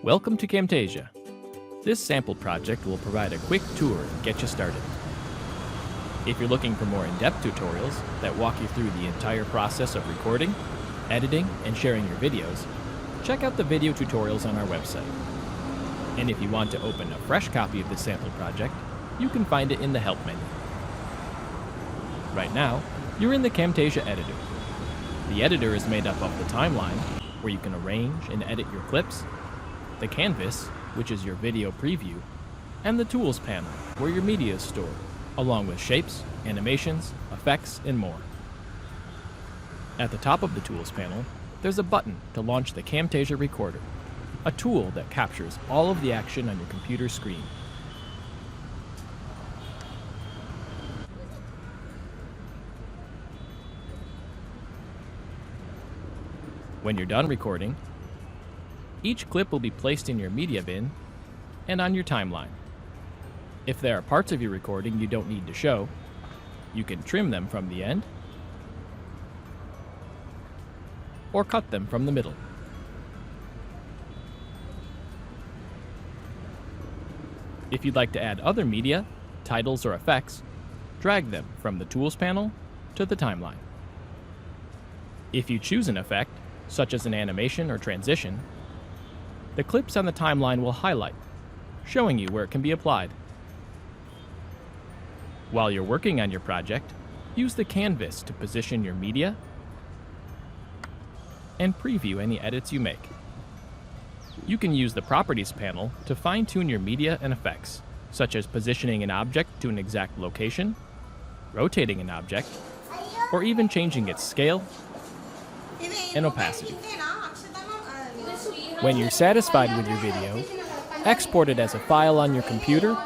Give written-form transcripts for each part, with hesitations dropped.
Welcome to Camtasia. This sample project will provide a quick tour and get you started. If you're looking for more in-depth tutorials that walk you through the entire process of recording, editing, and sharing your videos, check out the video tutorials on our website. And if you want to open a fresh copy of this sample project, you can find it in the Help menu. Right now, you're in the Camtasia editor. The editor is made up of the timeline, where you can arrange and edit your clips, the canvas, which is your video preview, and the tools panel, where your media is stored, along with shapes, animations, effects, and more. At the top of the tools panel, there's a button to launch the Camtasia Recorder, a tool that captures all of the action on your computer screen. When you're done recording, each clip will be placed in your media bin and on your timeline. If there are parts of your recording you don't need to show, you can trim them from the end or cut them from the middle. If you'd like to add other media, titles, or effects, drag them from the Tools panel to the timeline. If you choose an effect, such as an animation or transition, the clips on the timeline will highlight, showing you where it can be applied. While you're working on your project, use the canvas to position your media and preview any edits you make. You can use the Properties panel to fine-tune your media and effects, such as positioning an object to an exact location, rotating an object, or even changing its scale and opacity. When you're satisfied with your video, export it as a file on your computer,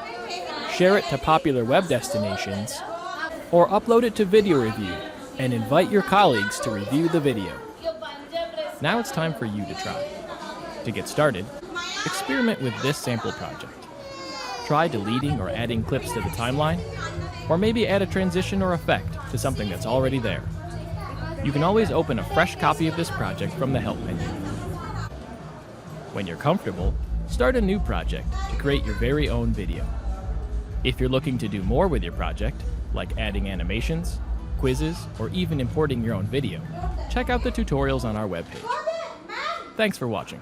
share it to popular web destinations, or upload it to Video Review and invite your colleagues to review the video. Now it's time for you to try. To get started, experiment with this sample project. Try deleting or adding clips to the timeline, or maybe add a transition or effect to something that's already there. You can always open a fresh copy of this project from the Help menu. When you're comfortable, start a new project to create your very own video. If you're looking to do more with your project, like adding animations, quizzes, or even importing your own video, check out the tutorials on our webpage. Thanks for watching.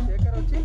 Shekhar వచ్చి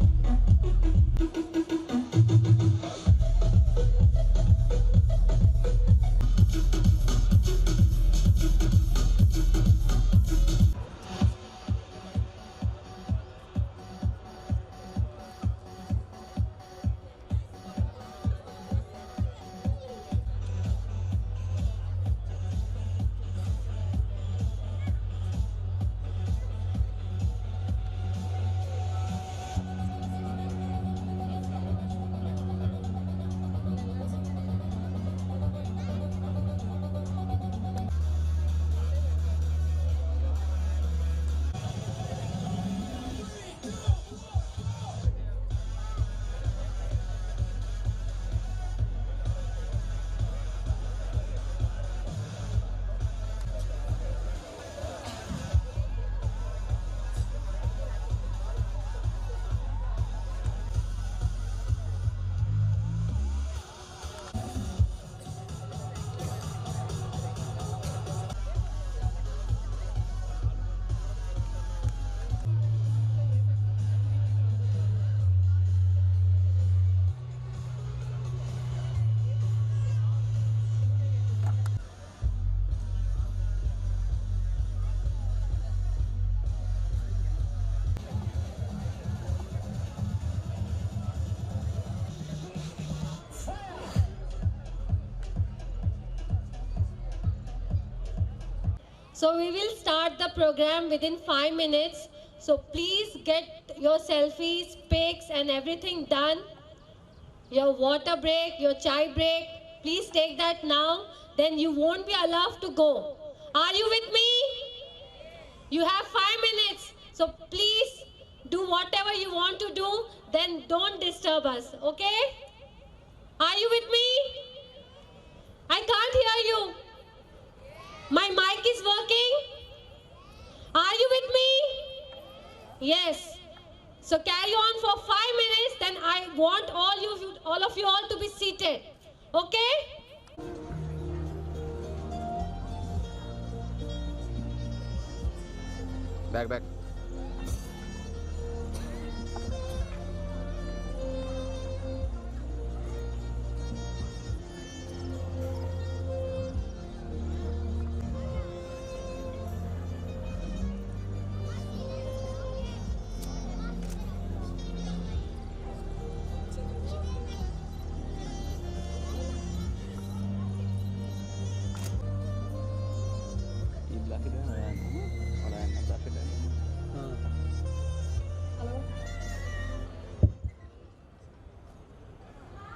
So we will start the program within 5 minutes. So please get your selfies, pics and everything done. Your water break, your chai break, please take that now. Then you won't be allowed to go. Are you with me? You have 5 minutes. So please do whatever you want to do. Then don't disturb us. Okay? Are you with me? I can't hear you. My mic is working. Are you with me? Yes. So carry on for 5 minutes. Then I want all of you all to be seated. Okay? back.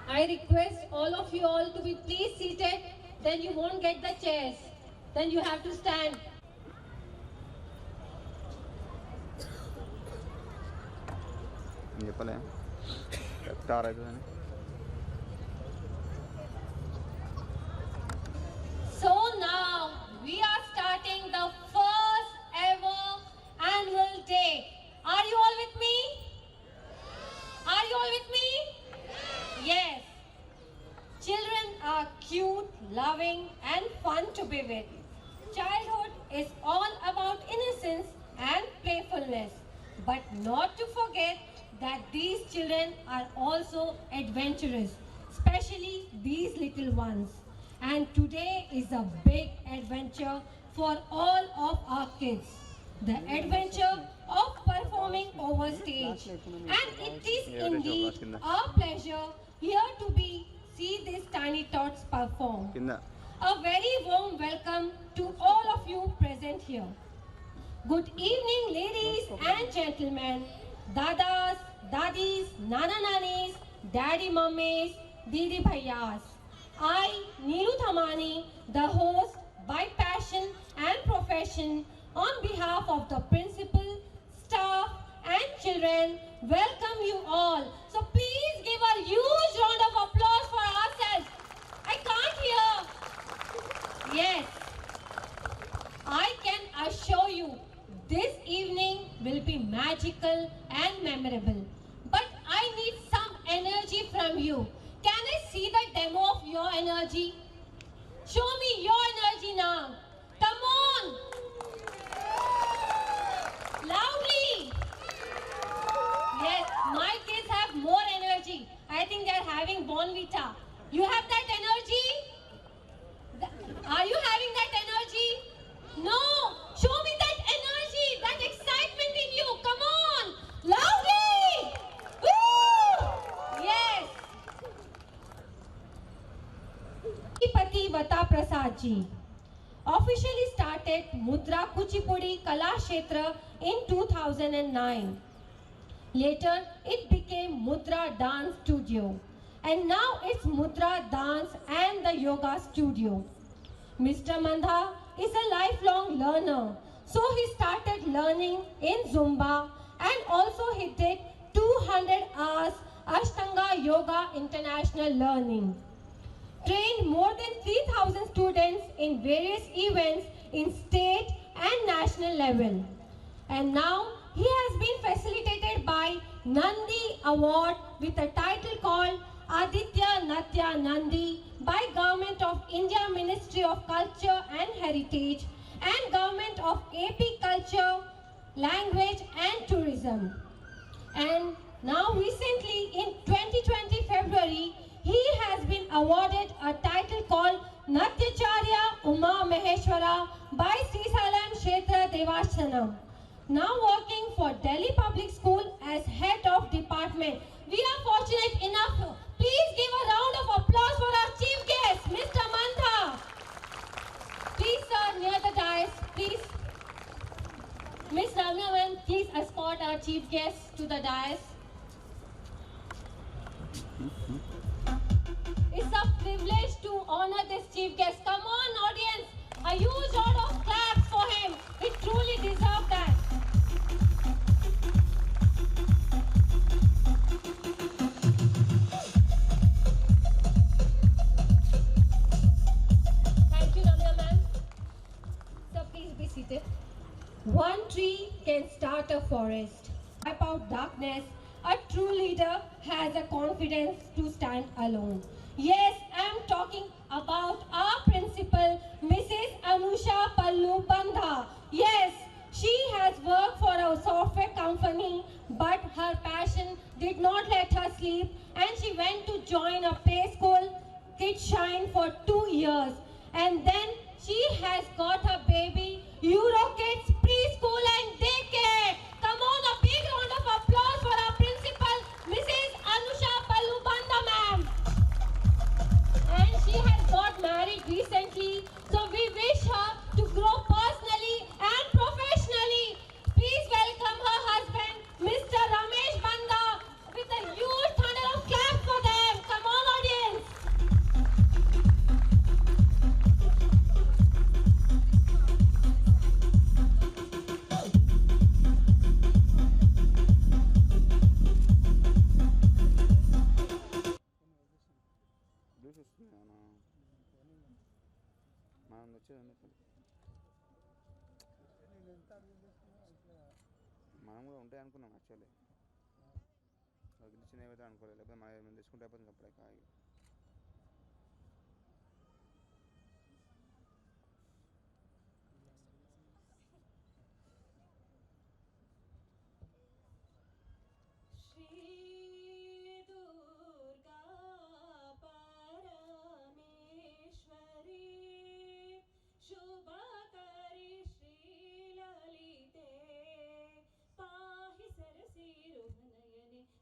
I request all of you all to be please seated. Then you won't get the chairs. Then you have to stand. చెప్పలే star అవుతుందని So now we are starting the first ever annual day. Are you all with me? Are you all with me? Yes. Children are cute, loving and fun to be with. Childhood is all about innocence and playfulness. But not to forget that these children are also adventurous, especially these little ones. And today is a big adventure for all of our kids. The adventure of performing over stage. And it is indeed our pleasure here to see these tiny tots perform. A very warm welcome to all of you present here. Good evening, ladies and gentlemen, dadas, dadis, nana nanis, daddy mummies, didi bhaiyas. I, Neeru Thamani, the host by passion and profession, on behalf of the principal, staff and children, welcome you all. So please give a huge round of applause for ourselves. I can't hear. Yes. I can assure you this evening will be magical and memorable. But I need some energy from you. Can I see the demo of your energy? Show me your energy now. Come on. Loudly. beta. You have that energy? Are you having that energy? No! Show me that energy, that excitement in you. Come on! Loudly! Woo! Yes! Pati Vata Prasad ji officially started Mudra Kuchipudi Kala Kshetra in 2009. Later, it became Mudra Dance Studio. And now it's Mudra Dance and the Yoga Studio. Mr. Mandha is a lifelong learner. So he started learning in Zumba and also he did 200 hours Ashtanga Yoga International Learning. Trained more than 3,000 students in various events in state and national level. And now he has been facilitated by Nandi Award with a title called Aditya Natya Nandi by Government of India Ministry of Culture and Heritage and Government of AP Culture, Language and Tourism. And now recently in 2020 February, he has been awarded a title called Natyacharya Uma Maheshwara by Srisalam Kshetra Devasthanam. Now working for Delhi Public School as head of department. We are fortunate enough. Please give a round of applause for our chief guest, Mr. Mandha. Please sir, near the dais, please. Ms. Ramya ma'am, please escort our chief guest to the dais. It's a privilege to honor this chief guest. Come on, audience. A huge round of claps for him. He truly deserves that. Thank you, Ramya ma'am. Sir, please be seated. One tree can start a forest. Wipe out darkness. A true leader has a confidence to stand alone. Yes, I'm talking about our principal, Mrs. Anusha Pallu Bandha. Yes, she has worked for a software company, but her passion did not let her sleep and she went to join a play school, Kids Shine, for 2 years. And then she has got her baby, Eurokids Preschool and Daycare. Come on, a big round of applause for our principal, Mrs. Anusha Pallu Bandha ma'am. And she has got married recently, so we wish her to grow personally and professionally. Please welcome her husband, Mr. Ramesh Bandha, with a huge thunder of claps for them. Come on, audience. మనం వచ్చేది మనం కూడా ఉంటాయి అనుకున్నాం actually వాళ్ళకి చిన్న ఏమైతే అనుకోలేదు లేకపోతే మనం తెచ్చుకుంటే అయిపోతుంది అప్పుడే కాగి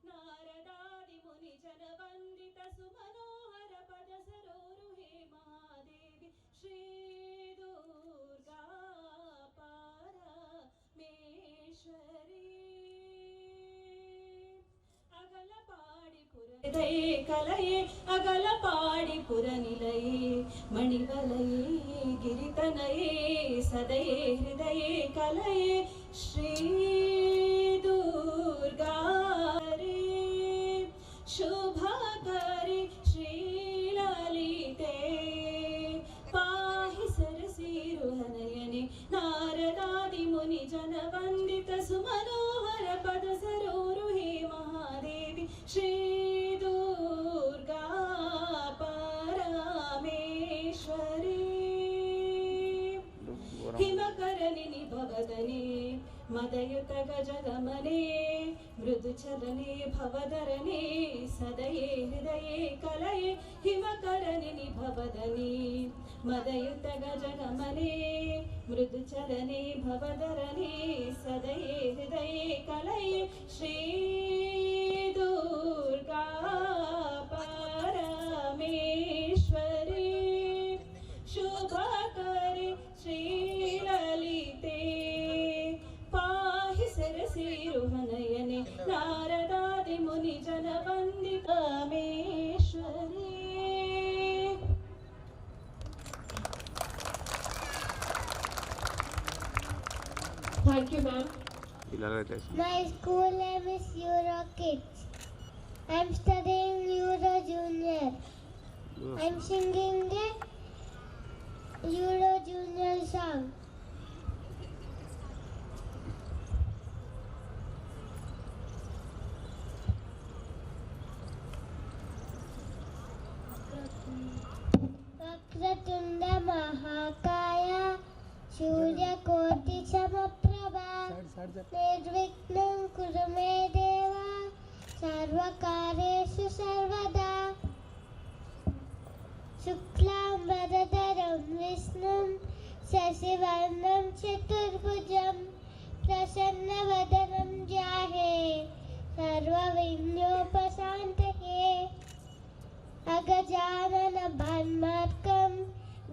नारदादि मुनि जन वंदित सुमनोहर पद सरोरुहे महादेवी श्री दुर्गा परमेश्वरी अगल पाड़ी पुर कलये अगल पाड़ी पुर निलये मणिवलये गिरितनये सदये हृदये कलये श्री दुर्गा शुभकरी श्रीललिते पाहि सरसीरुहनयने नारदादि मुनि जन वंदित सुमनोहर पद सरोरुहे महादेवी श्री दुर्गा परमेश्वरी हिमकरनि निभवदने मदयुत गजगमने मृदुचलने भवदरणे सदये हृदये कलये हिमकरनिनि भवदनि मदयुत गजगमने मृदुचलने भवदरणे सदये हृदये कलये श्री दुर्गा परमेश्वरी शुभकरे श्रीललिते पाहि सरसीरुहनयने नारदादि मुनिजनवन्दित परमेश्वरी. Thank you, ma'am. My school name is Euro Kids. I'm studying Euro Junior. I'm singing the Euro Junior song. Vakratunda Mahakaya Suryakothi Samaprabha Nirvignam Kuru me Deva Sarvakareshu Sarvada Shuklam Vardadaram Vishnum Sasivarnam Chaturbhujam Prasanna Vadanam Jahe Sarva Vinyopasantahe Agajanana Bhanmarkam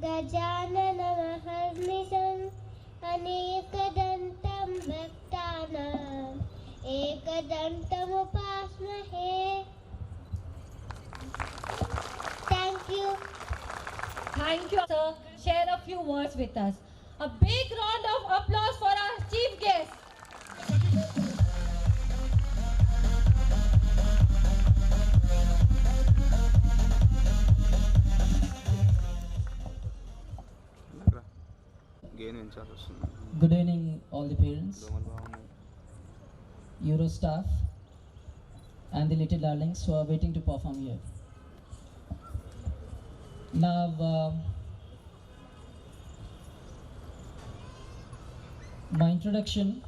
Gajanana Maharnisham Anekadantam Bhaktanam Ekadantam Upasmahe. Thank you. Thank you, sir. Share a few words with us. A big round of applause for our chief guest. Good evening, all the parents, Euro staff, and the little darlings who are waiting to perform here. Now, my introduction,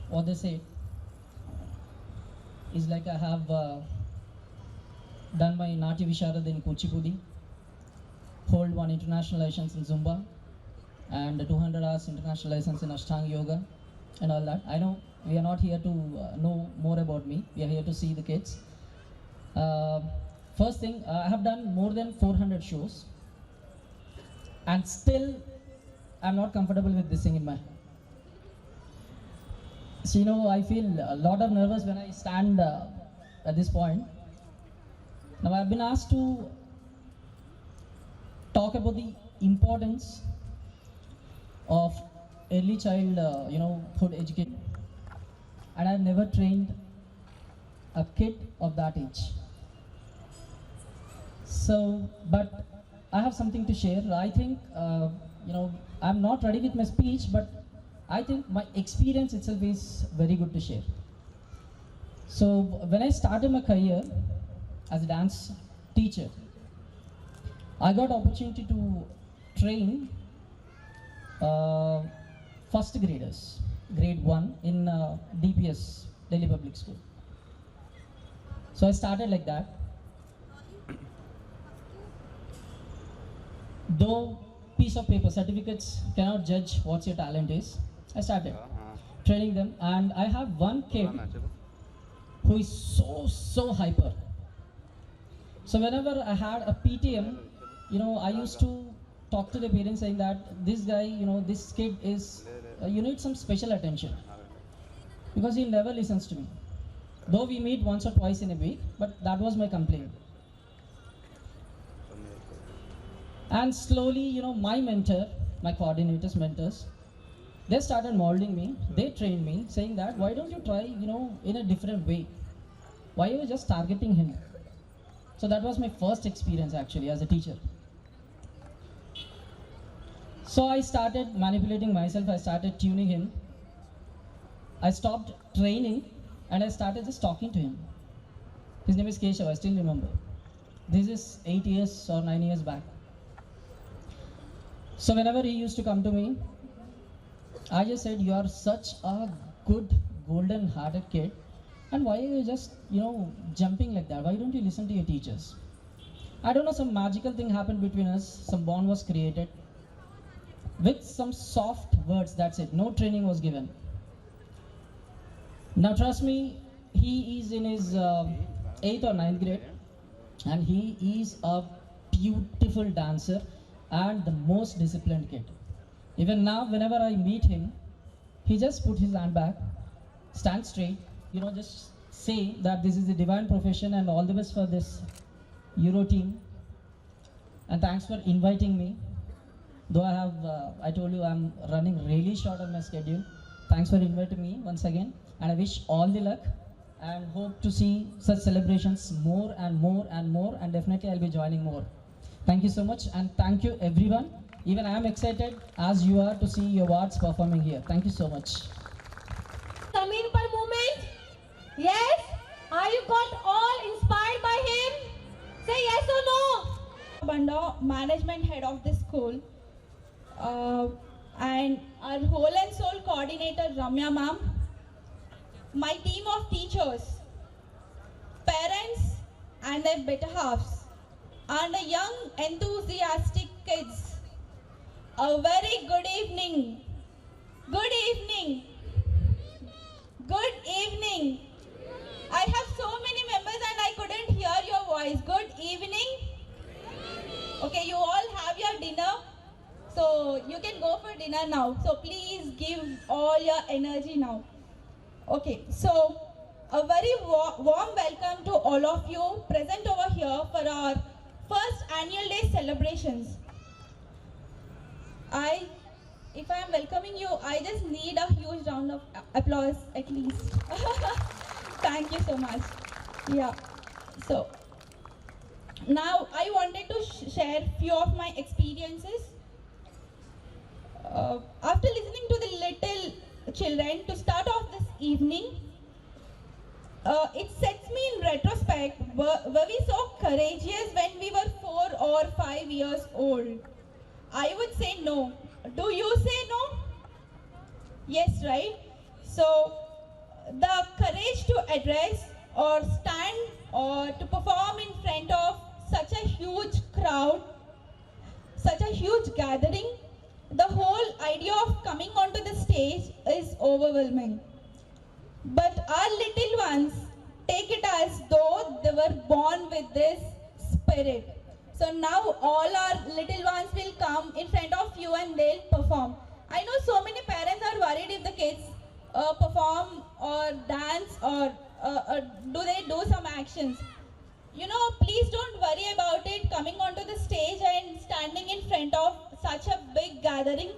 what they say, is like I have done my Natya Visharad in Kuchipudi, hold one international license in Zumba, and 200 hours international license in Ashtanga Yoga and all that. I know we are not here to know more about me. We are here to see the kids. First thing, I have done more than 400 shows, and still I'm not comfortable with this thing in my hand. So, I feel a lot of nervous when I stand at this point. Now, I've been asked to talk about the importance of early child, hood education, and I've never trained a kid of that age. So, but I have something to share. I think, I'm not ready with my speech, but I think my experience itself is very good to share. So, when I started my career as a dance teacher, I got opportunity to train first graders, grade 1 in DPS, Delhi Public School. So I started like that. Though piece of paper, certificates cannot judge what your talent is, I started training them, and I have one kid who is so hyper. So whenever I had a PTM, I used to talk to the parents saying that this guy, this kid is, you need some special attention, because he never listens to me. Though we meet once or twice in a week, but that was my complaint. And slowly, my mentor, my coordinators, mentors, they started molding me. They trained me, saying that why don't you try, in a different way? Why are you just targeting him? So that was my first experience actually as a teacher. So I started manipulating myself, I started tuning him. I stopped training and I started just talking to him. His name is Keshav, I still remember. This is 8 years or 9 years back. So whenever he used to come to me, I just said, you are such a good, golden-hearted kid. And why are you just, jumping like that? Why don't you listen to your teachers? I don't know, some magical thing happened between us, some bond was created. With some soft words, that's it. No training was given. Now trust me, he is in his 8th or 9th grade and he is a beautiful dancer and the most disciplined kid. Even now, whenever I meet him, he just put his hand back, stand straight, just say that this is a divine profession and all the best for this Euro team. And thanks for inviting me. Though I told you I'm running really short on my schedule. Thanks for inviting me once again. And I wish all the luck and hope to see such celebrations more and more and more, and definitely I'll be joining more. Thank you so much and thank you everyone. Even I am excited as you are to see your wards performing here. Thank you so much. Samin par movement? Yes? Are you got all inspired by him? Say yes or no? Banda, management head of the school, and our whole and soul coordinator Ramya ma'am, my team of teachers, parents and their better halves, and the young enthusiastic kids. A very good evening. Good evening. Good evening. I have so many members and I couldn't hear your voice. Good evening. Okay, you all have your dinner. So you can go for dinner now. So please give all your energy now. Okay, so a very warm welcome to all of you present over here for our first annual day celebrations. If I am welcoming you, I just need a huge round of applause at least. Thank you so much. Yeah, so now I wanted to share few of my experiences. After listening to the little children to start off this evening, it sets me in retrospect, were we so courageous when we were 4 or 5 years old? I would say no. Do you say no? Yes, right? So the courage to address or stand or to perform in front of such a huge crowd, such a huge gathering, the whole idea of coming onto the stage is overwhelming. But our little ones take it as though they were born with this spirit. So now all our little ones will come in front of you and they'll perform. I know so many parents are worried if the kids perform or dance or do they do some actions. Please don't worry about it. Coming onto the stage and standing in front of such a big gathering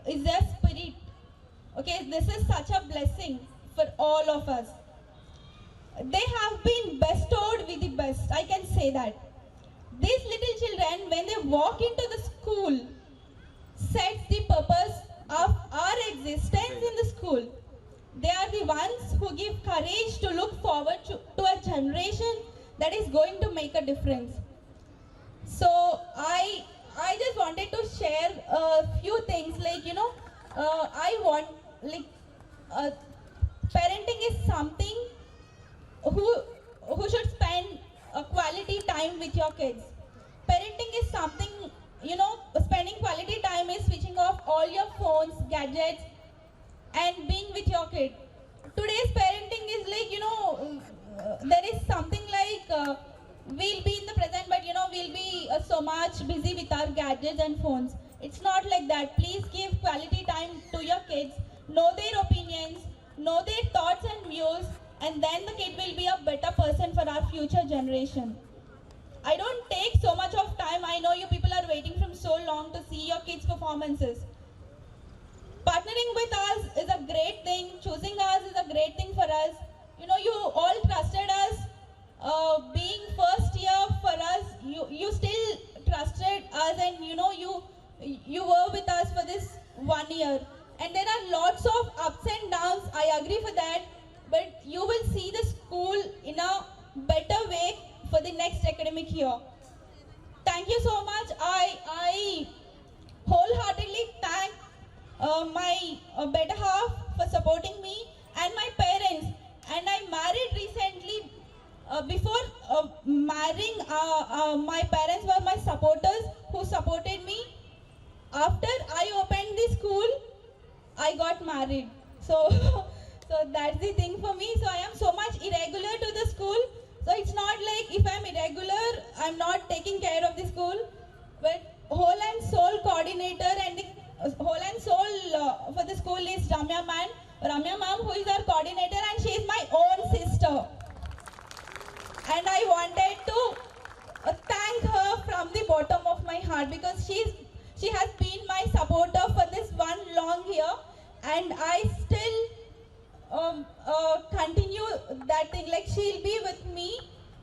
is their spirit. Okay, this is such a blessing for all of us. They have been bestowed with the best, I can say that. These little children, when they walk into the school, sets the purpose of our existence in the school. They are the ones who give courage to look forward to a generation that is going to make a difference. So I just wanted to share a few things parenting is something who should spend a quality time with your kids. Parenting is something, spending quality time is switching off all your phones, gadgets and being with your kid. Today's parenting is there is something we'll be in the present but we'll be so much busy with our gadgets and phones. It's not like that. Please give quality time to your kids, know their opinions, know their thoughts and views, and then the kid will be a better person for our future generation. I don't take so much of time. I know you people are waiting from so long to see your kids' performances. Partnering with us is a great thing. Choosing us is a great thing for us. You all trusted us. Being first year for us, you still trusted us, and you were with us for this 1 year. And there are lots of ups and downs. I agree for that. But you will see the school in a better way for the next academic year. Thank you so much. I wholeheartedly thank my better half for supporting me and my parents. And I married recently. before marrying, my parents were my supporters who supported me. After I opened the school, I got married. So, so that's the thing for me. So I am so much irregular to the school. So it's not like if I'm irregular, I'm not taking care of the school. But whole and soul coordinator and the whole and soul for the school is Ramya ma'am, who is our coordinator, and she is my own sister. And I wanted to thank her from the bottom of my heart, because she has been my supporter for this one long year, and I still continue that thing. Like, she'll be with me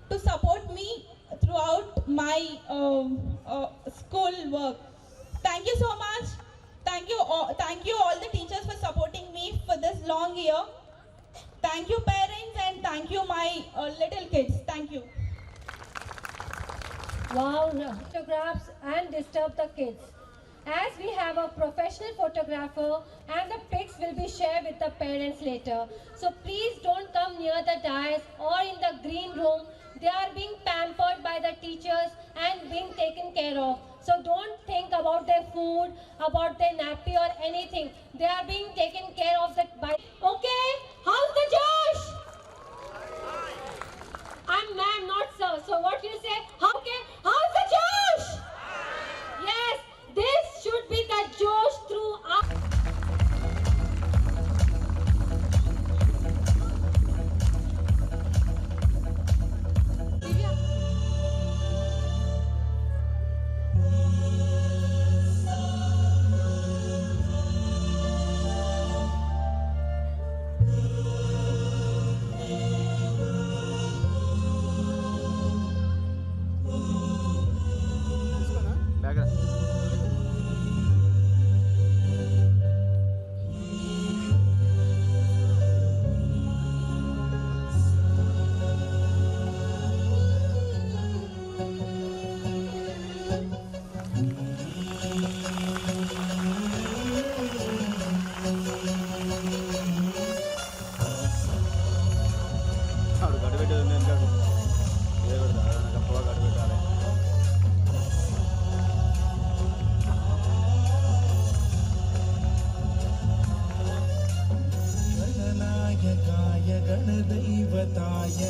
to support me throughout my school work. Thank you so much. Thank you all the teachers for supporting me for this long year. Thank you parents, and thank you my little kids. Thank you. Wow, no. Photographs and disturb the kids. As we have a professional photographer, and the pics will be shared with the parents later. So please don't come near the dais or in the green room. They are being pampered by the teachers and being taken care of. So don't think about their food, about their nappy or anything. They are being taken care of by. Okay, how's the Josh? I'm ma'am, not sir. So what you say? Okay, how's the Josh? Yes, this should be the Josh throughout.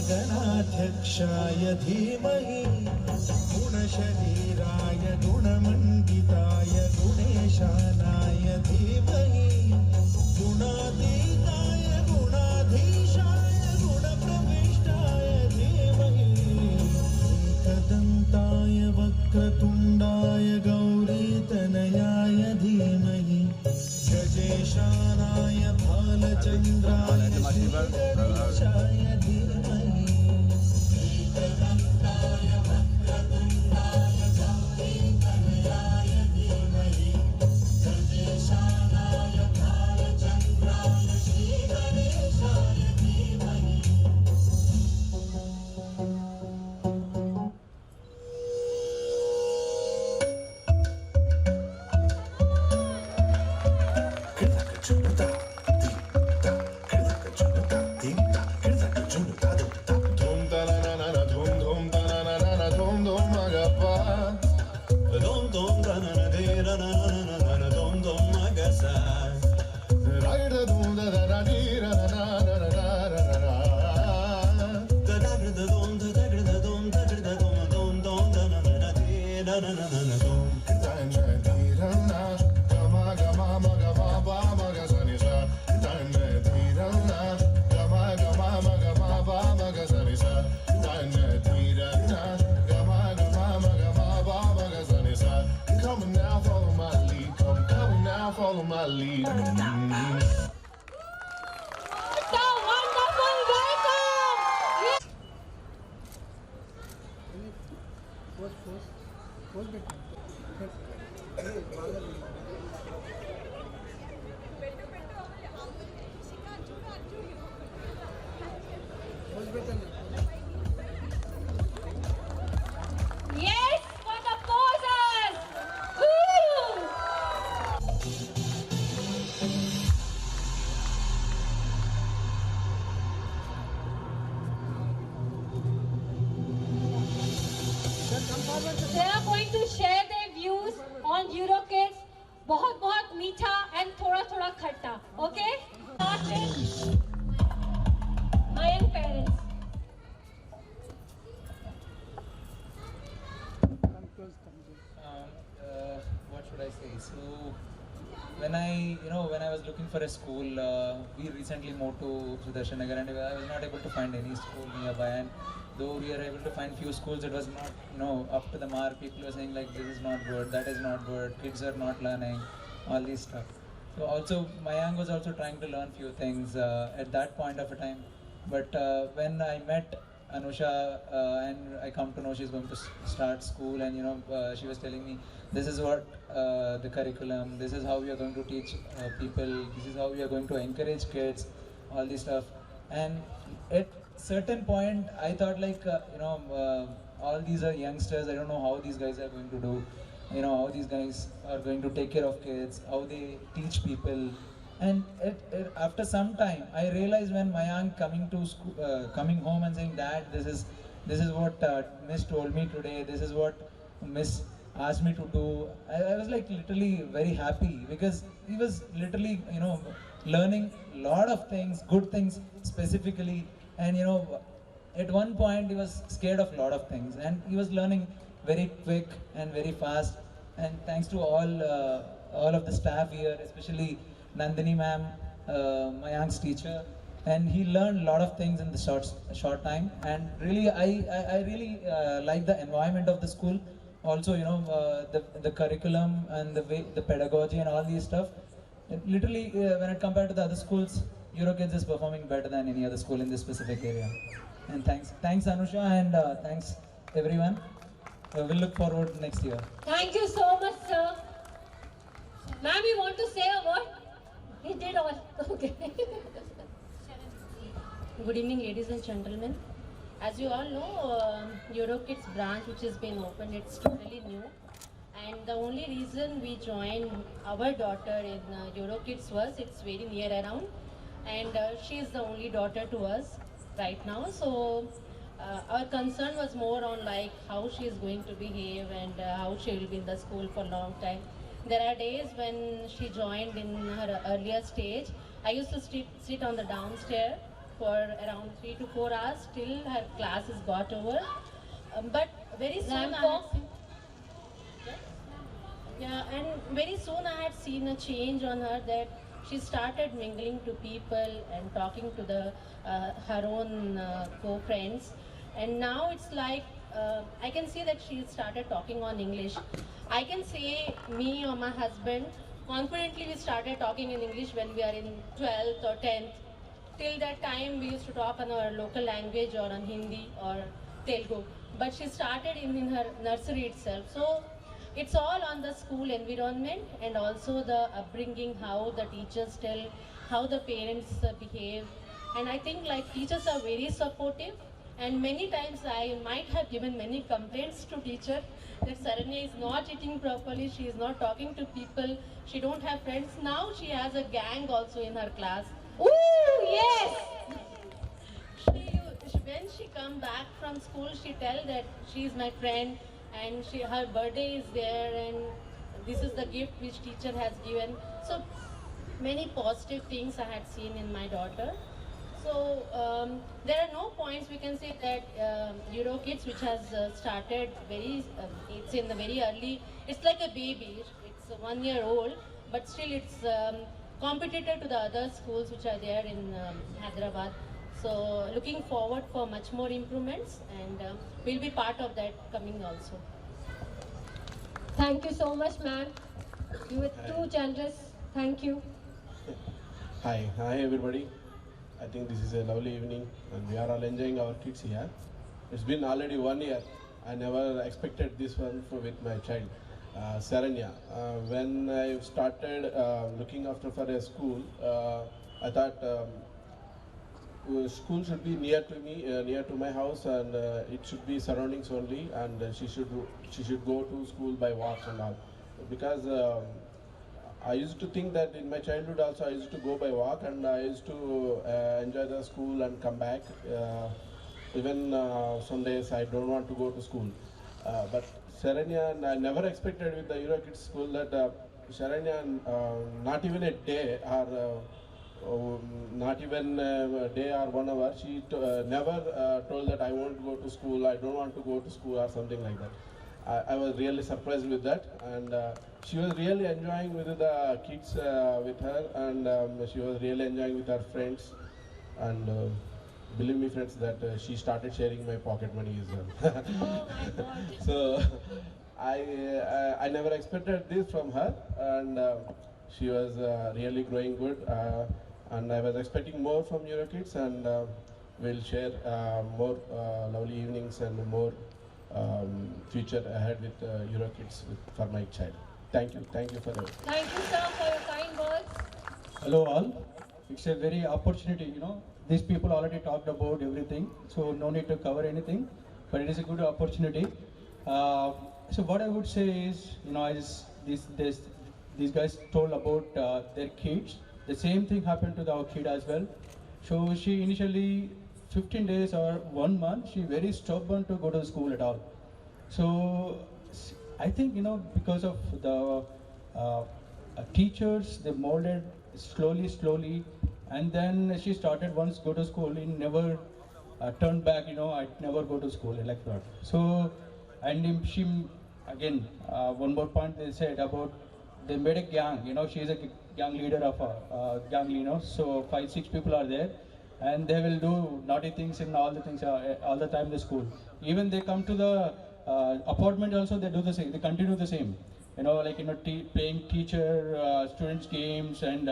गणाध्यक्षाय धीमहि गुणशरीराय गुणमण्डिताय गुणेशानाय धीमहि गुणातीताय गुणाधीशाय गुणप्रविष्टाय धीमहि एकदन्ताय वक्रतुण्डाय गौरीतनयाय धीमहि गजेशानाय भालचन्द्राय श्रीगणेशाय धीमहि Follow my lead. So wonderful, welcome! Yes, for the posers! Woo! They are going to share their views on EuroKids. बहुत बहुत मीठा and थोड़ा थोड़ा खट्टा. Okay? Start with my young parents. What should I say? So when I was looking for a school, we recently moved to Sudarshan Nagar, and I was not able to find any school nearby. And though we were able to find few schools, it was not up to the mark. People were saying like this is not good, that is not good, kids are not learning, all these stuff. So also Mayank was also trying to learn few things at that point of a time. But when I met Anusha and I come to know she's going to start school, and she was telling me this is what the curriculum, this is how we are going to teach people, this is how we are going to encourage kids, all this stuff. And at certain point I thought like all these are youngsters, I don't know how these guys are going to do, how these guys are going to take care of kids, how they teach people. And after some time, I realized when Mayank coming home and saying, "Dad, this is what Miss told me today. This is what Miss asked me to do." I was like literally very happy, because he was literally learning a lot of things, good things specifically. And at one point he was scared of a lot of things, and he was learning very quick and very fast. And thanks to all of the staff here, especially Nandini ma'am, Mayank's teacher, and he learned a lot of things in the short time. And really, I really like the environment of the school. Also, the curriculum and the pedagogy and all these stuff. Literally, when it compared to the other schools, EuroKids is performing better than any other school in this specific area. And thanks Anusha, and thanks everyone. We'll look forward next year. Thank you so much, sir. Ma'am, you want to say a word? He did all. Okay. Good evening, ladies and gentlemen. As you all know, EuroKids branch, which has been opened, it's totally new. And the only reason we joined our daughter in EuroKids was it's very near around, and she is the only daughter to us right now. So our concern was more on like how she is going to behave and how she will be in the school for a long time. There are days when she joined in her earlier stage, I used to sit on the downstairs for around 3 to 4 hours till her classes got over. But very soon and very soon I had seen a change on her, that she started mingling to people and talking to her own co-friends. And now it's like I can see that she started talking on English. I can say me or my husband, confidently we started talking in English when we are in 12th or 10th. Till that time we used to talk on our local language or on Hindi or Telugu. But she started in her nursery itself. So it's all on the school environment and also the upbringing, how the teachers tell, how the parents behave. And I think like teachers are very supportive. And many times I might have given many complaints to teacher that Saranya is not eating properly, she is not talking to people, she don't have friends. Now she has a gang also in her class. Ooh, yes! When she come back from school, she tell that she is my friend and her birthday is there and this is the gift which teacher has given. So many positive things I had seen in my daughter. So there are no points we can say that EuroKids, which has started it's in the very early, it's like a baby, it's 1 year old, but still it's competitor to the other schools which are there in Hyderabad. So looking forward for much more improvements, and we'll be part of that coming also. Thank you so much, ma'am. You were too generous. Thank you. Hi everybody. I think this is a lovely evening and we are all enjoying our kids here. It's been already 1 year. I never expected this one with my child, Saranya. When I started looking after for a school, I thought school should be near to me, near to my house, and it should be surroundings only, and she should go to school by walk and all. Because I used to think that in my childhood also I used to go by walk, and I used to enjoy the school and come back. Even some days I don't want to go to school. But Sharanya, I never expected with the Eurokids school that Sharanya, not even a day or not even a day or 1 hour, she never told that I won't go to school, I don't want to go to school or something like that. I was really surprised with that, and she was really enjoying with the kids with her, and she was really enjoying with her friends, and believe me friends that she started sharing my pocket money as well. Oh my God. So I never expected this from her, and she was really growing good, and I was expecting more from Eurokids, and we'll share more lovely evenings and more future ahead with Eurokids for my child. Thank you for the. Thank you, sir, for your kind words. Hello all. It's a very opportunity, These people already talked about everything, so no need to cover anything, but it is a good opportunity. So what I would say is, as these guys told about their kids, the same thing happened to our kid as well. So she initially 15 days or 1 month, she very stubborn to go to school at all. So I think, because of the teachers, they molded slowly, and then she started once go to school, and never turned back, I never go to school like that. So, and she, again, one more point they said about, they made a gang, she is a gang leader of a gang, so 5-6 people are there, and they will do naughty things and all the things all the time in the school. Even they come to the apartment also, they do the same, they continue the same. Playing teacher, students games, and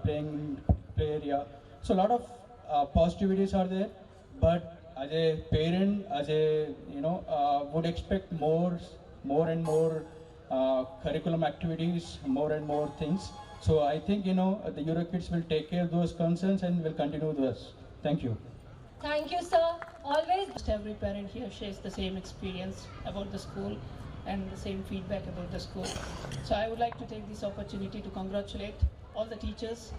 playing play area. So a lot of positivities are there, but as a parent, would expect more and more curriculum activities, more and more things. So I think, the Eurokids will take care of those concerns and will continue this. Thank you. Thank you, sir. Always. Almost every parent here shares the same experience about the school and the same feedback about the school. So I would like to take this opportunity to congratulate all the teachers,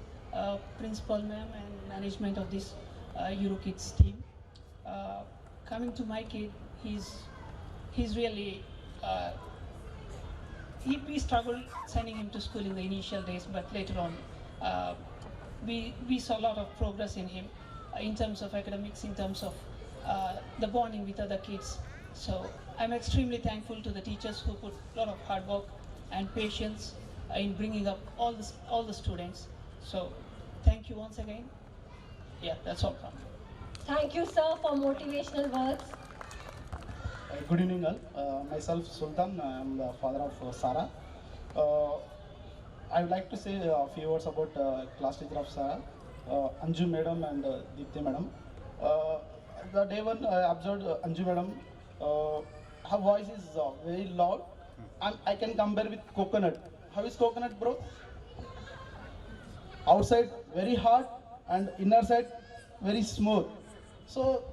principal ma'am, and management of this Eurokids team. Coming to my kid, he's really we struggled sending him to school in the initial days, but later on we saw a lot of progress in him in terms of academics, in terms of the bonding with other kids. So I'm extremely thankful to the teachers who put a lot of hard work and patience in bringing up all the students. So thank you once again. Yeah, that's all from me. Thank you, sir, for motivational words. Good evening all. Myself Sultan, I am the father of Sarah. I would like to say a few words about class teacher of Sarah, Anju madam and Deepthi madam. The day when I observed Anju madam, her voice is very loud, and I can compare with coconut. How is coconut, bro? Outside very hard and inner side very smooth. So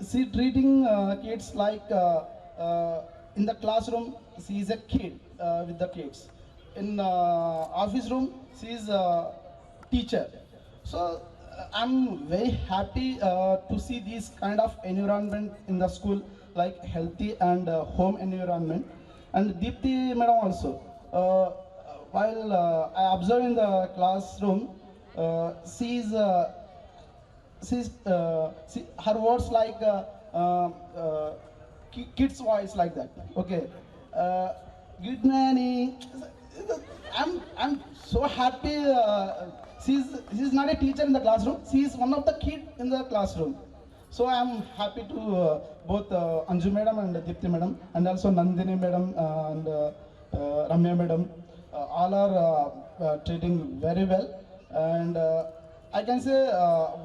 she treating kids like in the classroom she is a kid with the kids. In office room she is a teacher. So I'm very happy to see this kind of environment in the school, like healthy and home environment. And Deepthi madam also. While I observe in the classroom, her words like kids' voice like that. Okay. Good morning. I'm so happy. She's not a teacher in the classroom. She is one of the kids in the classroom. So I'm happy to both Anju madam and Deepthi madam, and also Nandini madam and Ramya madam. All are treating very well. And I can say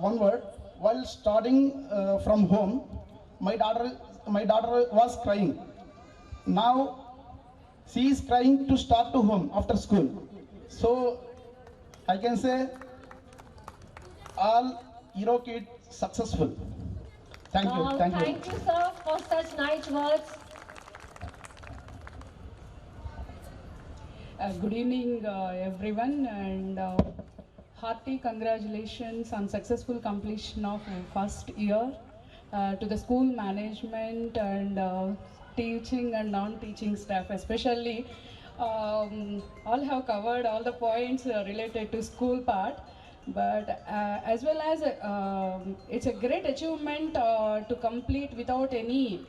one word. While starting from home, my daughter was crying. Now she is crying to start to home after school. So I can say all Eurokids successful. Thank you. Wow, thank you, sir, for such nice words. Good evening, everyone, and hearty congratulations on successful completion of first year. to the school management and teaching and non-teaching staff especially. All have covered all the points related to school part, but as well as it's a great achievement to complete without any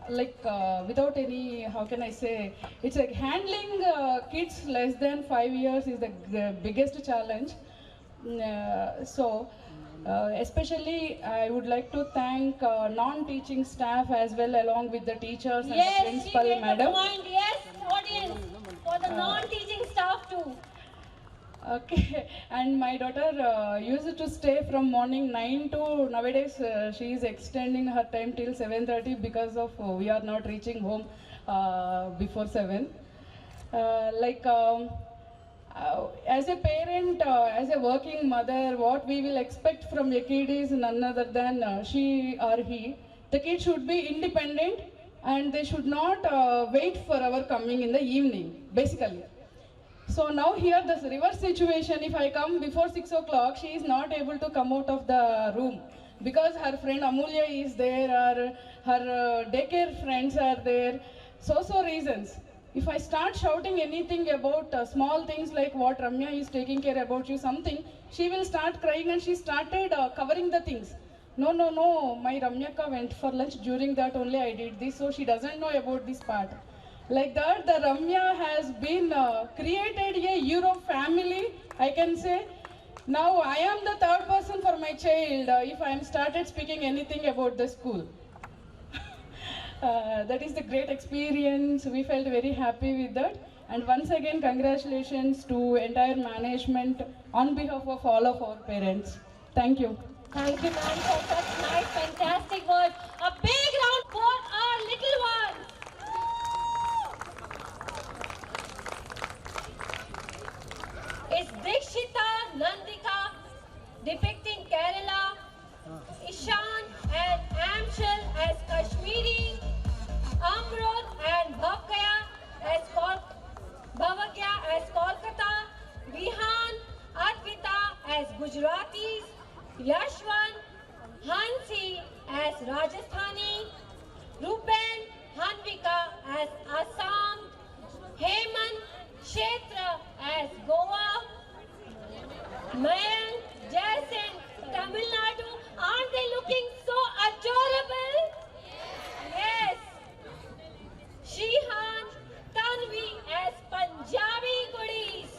without any, how can I say, it's like handling kids less than 5 years is the biggest challenge. Especially I would like to thank non-teaching staff as well, along with the teachers and Yes, the principal she made the madam. point. Yes, audience, for the non-teaching staff too. Okay, and my daughter used to stay from morning 9 to nowadays she is extending her time till 7:30 because of we are not reaching home before 7. As a parent, as a working mother, what we will expect from a kid is none other than she or he. The kid should be independent and they should not wait for our coming in the evening, basically. So now here the reverse situation, if I come before 6 o'clock, she is not able to come out of the room because her friend Amulya is there or her daycare friends are there. So reasons. If I start shouting anything about small things like what Ramya is taking care about you, something, she will start crying and she started covering the things. No, my Ramyaka went for lunch, during that only I did this, so she doesn't know about this part. Like that, the Ramya has been created a Europe family, I can say. Now I am the third person for my child if I am started speaking anything about the school. That is the great experience. We felt very happy with that. And once again, congratulations to entire management on behalf of all of our parents. Thank you. Thank you, ma'am, for such nice, fantastic words. A big round for our little ones. It's Dikshita Nandika depicting Kerala, Ishan and Amshal as Kashmiri, Amrod and Bhavagya as Kolkata, Vihan, Advita as Gujaratis, Yashwan, Hansi as Rajasthani, Ruben, Hanvika as Assam, Hemant, Kshetra as Goa, Mayank, Jason, Tamil Nadu. Aren't they looking so adorable? Yes. Shihan, Tanvi as Punjabi goodies.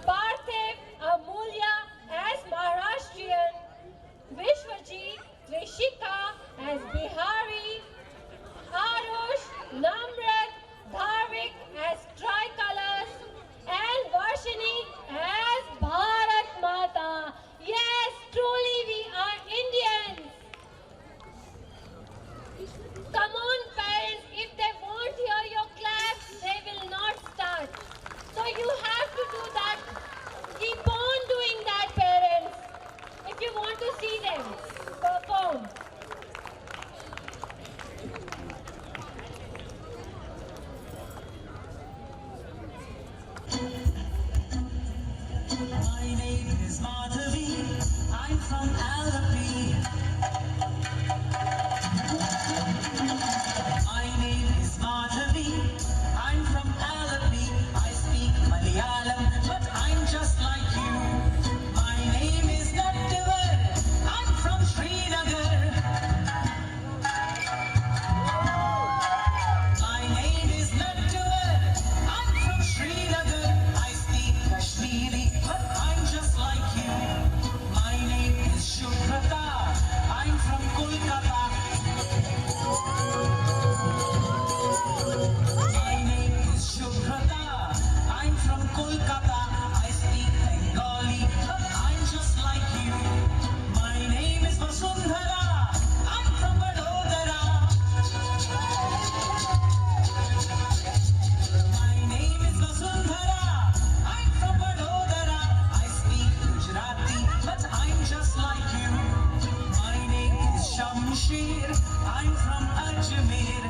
Parthiv, Amulya as Maharashtrian. Vishwajit, Trishika as Bihari. Arush, Namrat, Dharvik as tricolors. And Varshini as Bharat Mata. Yes, truly we are Indians. Come on, parents, if they won't hear your claps, they will not start. So you have to do that. Keep on doing that, parents, if you want to see them perform. My name is Madhavi. I'm from Alapi. My name is Madhavi. I'm from Alapi. I speak Malayalam, but I'm just like you. My name is Nattivar. I'm from Srinagar. My name is Nattivar. I'm from Srinagar. I speak Kashmiri, but I'm just like you. My name is Shubhrata. I'm from Kolkata. My name is Shubhrata. I'm from Kolkata. I speak Bengali, but I'm just like you. My name is Vasundhara. I'm from Vadodara. My name is Vasundhara. I'm from Vadodara. I speak Gujarati, but I'm just like you. My name is Shamshir. I'm from Ajmer.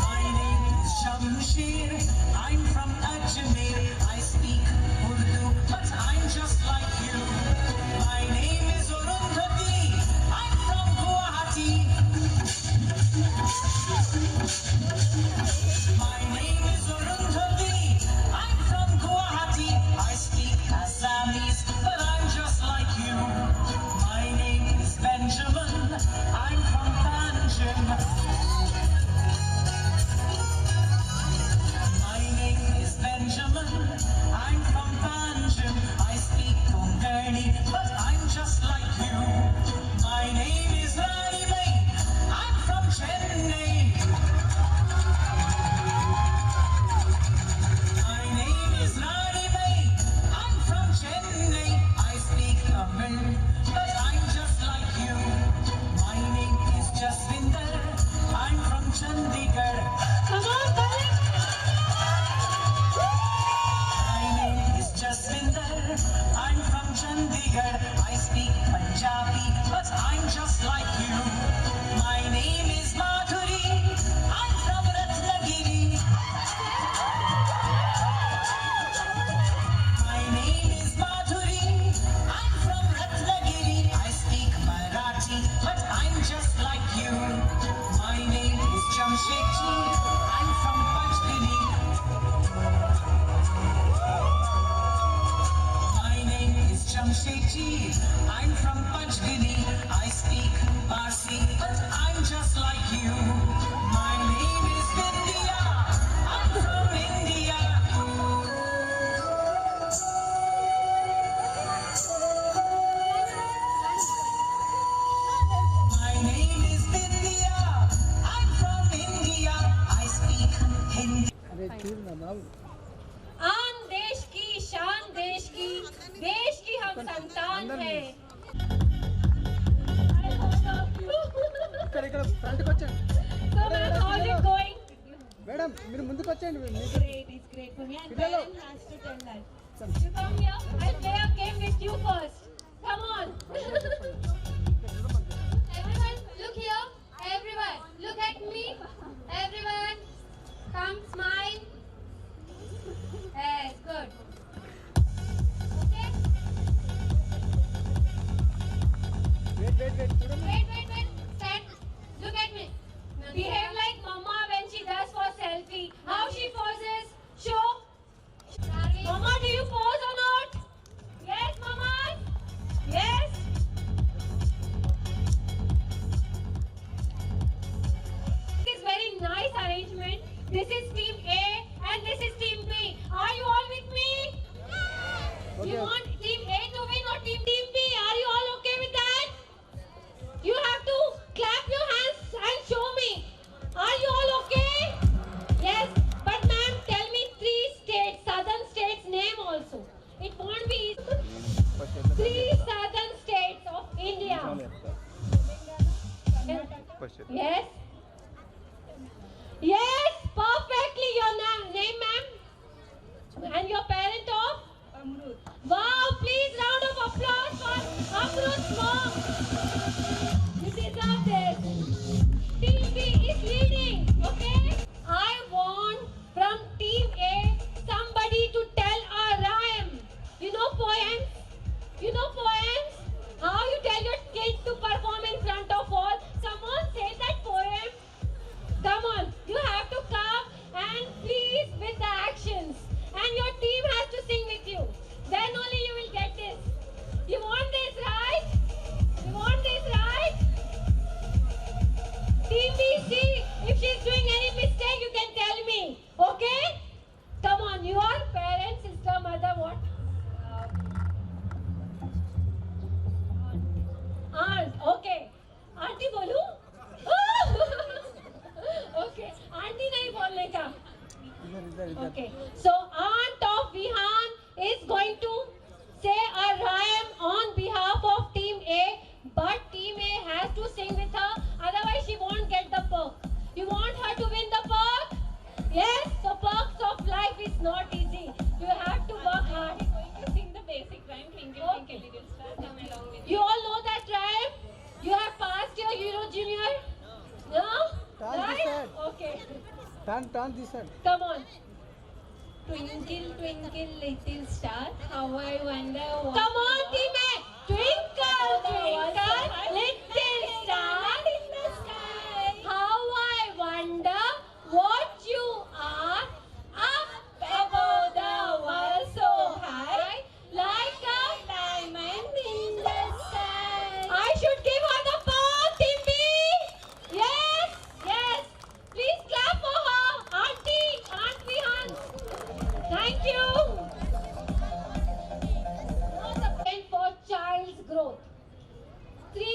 My name is Shamshir. I'm from Ajmer. I speak Urdu, but I'm just like Kashmir, I'm from Panchgani, I speak Parsi, but I'm just like you. My name is Vidya, I'm from India. My name is Vidya, I'm from India, I speak Hindi. आन देश की शान देश की हम संतान हैं। ఇక్కడ ఫ్రంట్కి వచ్చండి So ma'am, how's it going? Madam మీరు ముందుకు వచ్చండి Great, it's great for me. And Karan has to tell that. You come here. I'll play a game with you first. Come on. Everyone, look here. Everyone, look at me. Everyone, come smile. Yes, good. Okay. wait Wait. Stand. Look at me. Behave like mama when she does for selfie. How she poses. Show. Mama, do you pose or not? Yes, mama. Yes. This is very nice arrangement. This is team A and this is team B. Are you all with me? You want team A to win or team B? Are you all okay with that? You have to clap your hands and show me. Are you all okay? Yes. But ma'am, tell me 3 states, southern states name also. It won't be easy. 3 southern states of India. Yes. Yes, perfectly. Your name, ma'am, and your parent of Amrut. Wow! Please round of applause for Amrut's mom. You deserve this. Team B is leading. Okay. I want from Team A somebody to tell a rhyme. You know poems. You know poems. How you tell your kids to perform in front of all. Someone say that poem. Come on, you have to come and please with the actions. And your team has to sing with you. Then only you will get this. You want this, right? You want this, right? Team B, see, if she's doing any mistake, you can tell me. Okay? Come on, your parents, sister, mother, what? Aunt, okay. Auntie bolu? Okay, auntie nahi bolne ka. Okay, so Aunt of Vihan is going to say a rhyme on behalf of Team A, but Team A has to sing with her, otherwise she won't get the perk. You want her to win the perk? Yes, the perks of life is not easy. You have to work hard. Sing the basic rhyme, twinkle twinkle little star, come along with me. You all know that rhyme? You have passed your Euro Junior? No? Turn this Right? side. Okay. Turn this side. Come on. Twinkle twinkle little star, how I wonder what. Come on, team A. Twinkle, twinkle, little star in the sky. how I wonder what you are up above the world so high, like a Diamond in the sky. I should give her the perk, Team B. Yes. Please clap for her, Auntie, Aunt Vihan. Thank you. Now the pen for child's growth. 3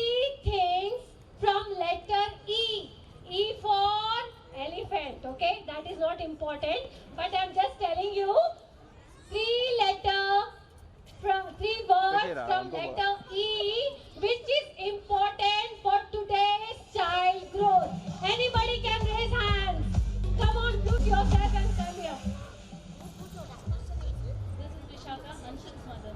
things from letter E. E for elephant. Okay, that is not important, but I'm just telling you. 3 words from letter E, which is important for today's child growth. Anybody can raise hands. Come on, put yourself and come here. This is Vishaka, Anshul's mother.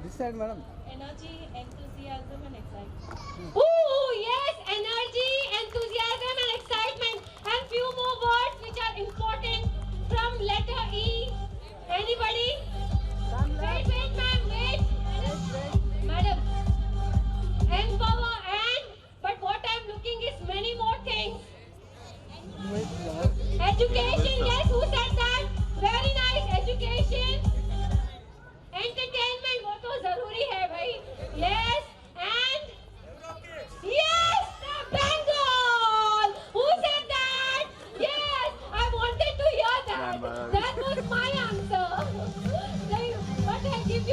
This side, madam. Energy, enthusiasm and excitement. Ooh, yes, energy, enthusiasm and excitement. And few more words which are important from letter E. Anybody? Wait, ma'am, wait. Madam. Empower and, but what I'm looking is many more things. Education, yes, who said that? Very nice, education. Entertainment, वो तो जरूरी है भाई.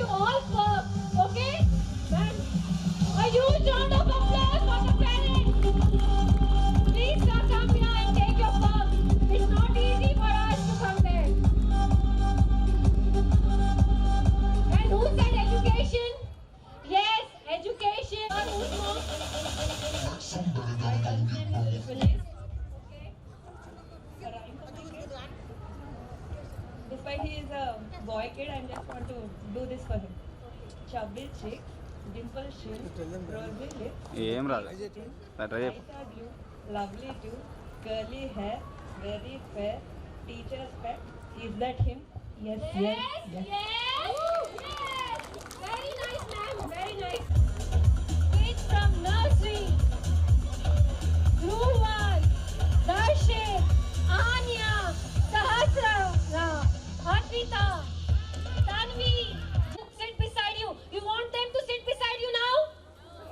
you all clap, okay? And a huge round of applause for the parents. Please sir, come here and take your cup. It's not easy for us to come there. And who said education? Yes, education. My husband is Phyllis. Despite he is a boy kid, I just want to do this for him. Chubby cheeks, dimple chin, rosy lips, ఏం రాదు try eyes are blue, lovely too, curly hair, very fair, teacher's pet. Is that him? Yes, yes, yes. Yes! Very nice, ma'am. Very nice. Kids from nursery. Dhruvan, Darshit, Anya, Sahasra, Arpita, Tanvi. Sit beside you. You want them to sit beside you now?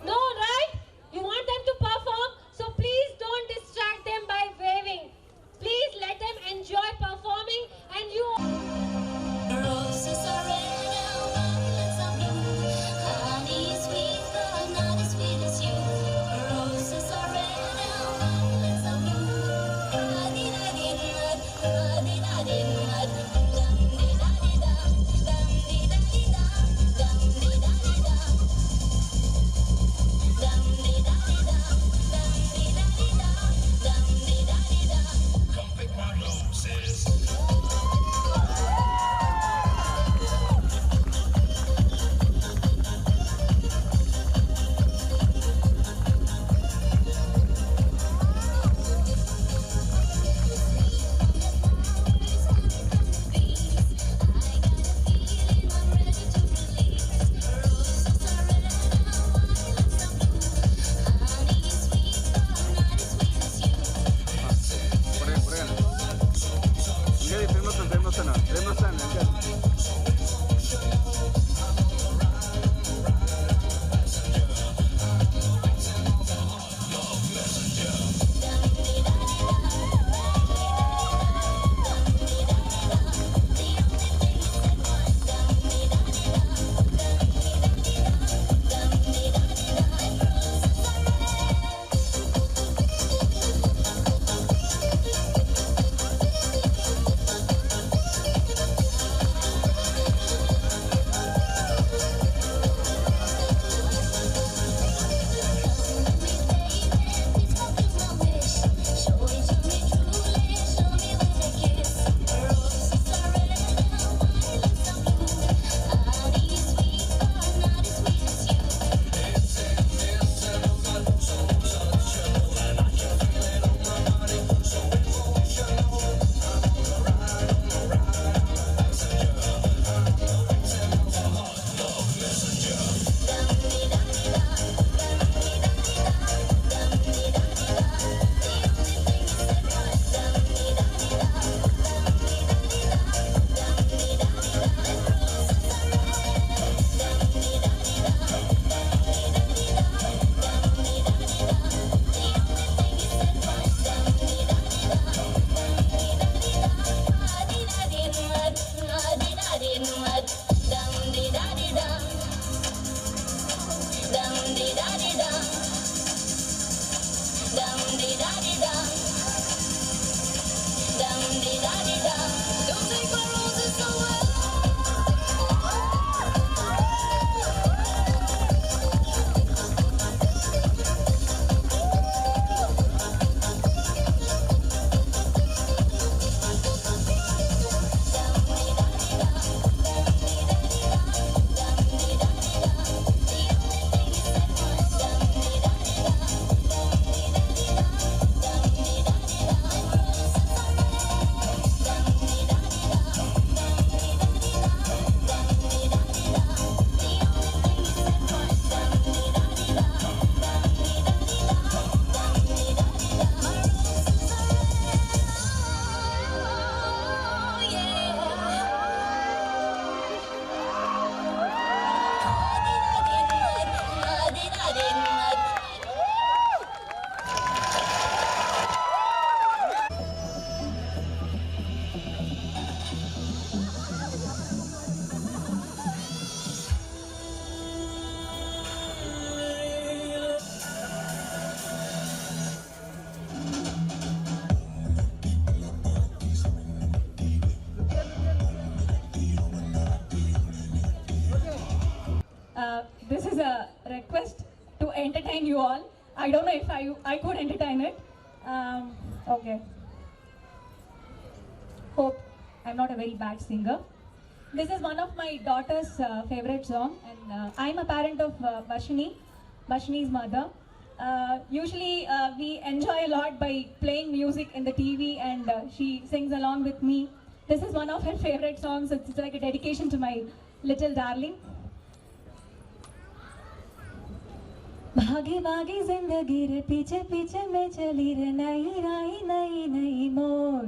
No, right? You want them to perform? So please don't distract them by waving. Please let them enjoy performing and you. Roses are red. This is a request to entertain you all. I don't know if I could entertain it. Okay. Hope I'm not a very bad singer. This is one of my daughter's favorite song, and I'm a parent of Bashini's mother. Usually we enjoy a lot by playing music in the TV, and she sings along with me. This is one of her favorite songs. It's like a dedication to my little darling. भागी भागी जिंदगी रे पीछे पीछे मैं चली रे नई राही नई नई मोड़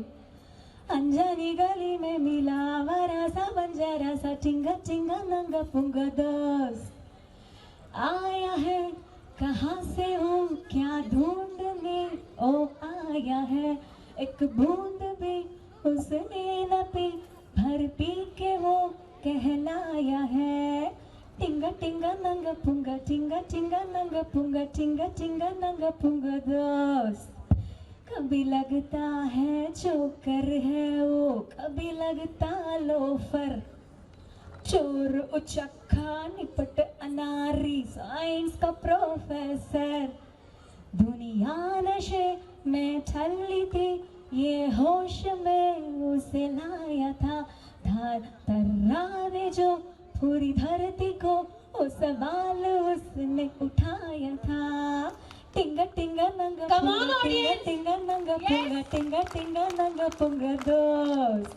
अनजानी गली में मिला आवारा सा बंजारा सा टिंगा टिंगा नंगा पुंगा दोस्त आया है कहाँ से हूँ क्या ढूंढने ओ आया है एक बूंद भी उसने न पी भर पी के वो कहलाया है टिंगा टिंगा नंगा पुंगा टिंगा टिंगा नंगा पुंगा टिंगा टिंगा नंगा पुंगा दोस्त कभी लगता है जोकर है वो कभी लगता लोफर चोर उचक्का निपट अनारी साइंस का प्रोफेसर दुनिया नशे में ठल्ली थी ये होश में उसे लाया था धार तर्रा ने जो पूरी धरती को वो सवाल उसने उठाया था टिंगा टिंगा नंगा टिंगा टिंगा नंगा पुंगा टिंगा टिंगा नंगा पुंगा दोस्त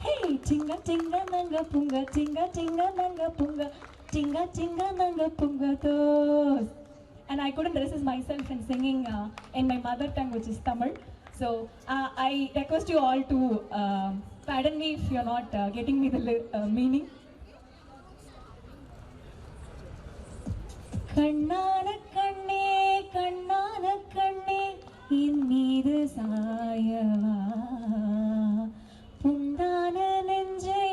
Hey, tinga tinga nanga punga, tinga tinga nanga punga, tinga tinga nanga punga dost. And I couldn't resist myself in singing in my mother tongue, which is Tamil. So I request you all to pardon me if you're not getting me the meaning. Kannana kanne, kannana kanne, in meedu saayava. புந்தான நெஞ்சை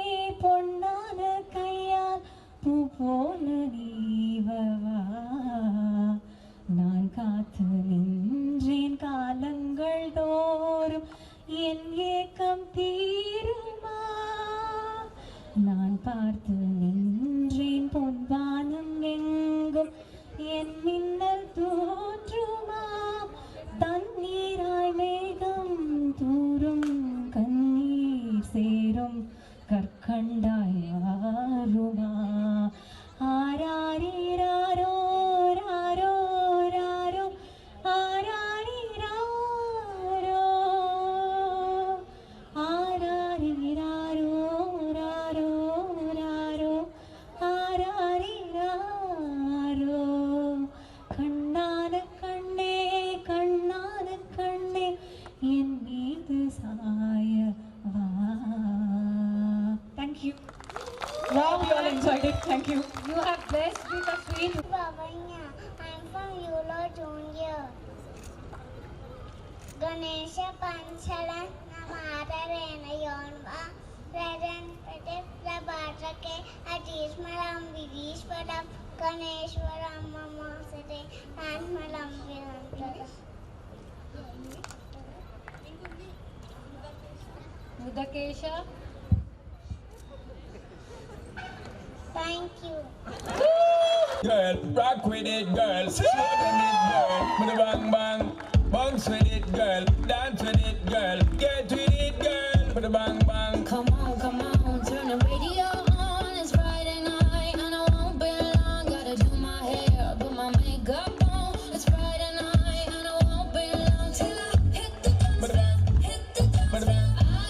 பொன்னான கையால் பூ போல நீவவா நான் காத்து நின்றேன் காலங்கள் தோறும் என் ஏக்கம் தீருமா நான் பார்த்து நின்றேன் பொன்வானம் எங்கும் என் மின்னல் தோன்றுமா தண்ணீராய் மேகம் தூரும் சேரும் கற்கண்டாய் ஆறுமா ஆராரிராரோ ராரோ ராரோ ஆராரிராரோ ஆராரிராரோ ராரோ ராரோ ஆராரிராரோ கண்ணான கண்ணே கண்ணான கண்ணே என் மீது சாய Thank you. Wow, you all enjoyed it. Thank you. You have blessed with a sweet. Bhavanya, I'm from Yulo Junior. Ganesha Panchala Namara Rena Yonva Rajan Pete Rabatrake Atismaram Vidishparam Ganeshwaram Mama Sade and Malam Vinantara. Mudakesha. Thank you. Girl, rock with it, girl. Show them it, girl. With a bang bang. Bounce with it, girl. Dance with it, girl. Get with it, girl. With a bang bang. Come on, turn the radio on. It's Friday night and I won't be long. Gotta do my hair, put my makeup on. It's Friday night and I won't be long till I hit the bus, hit the bus. I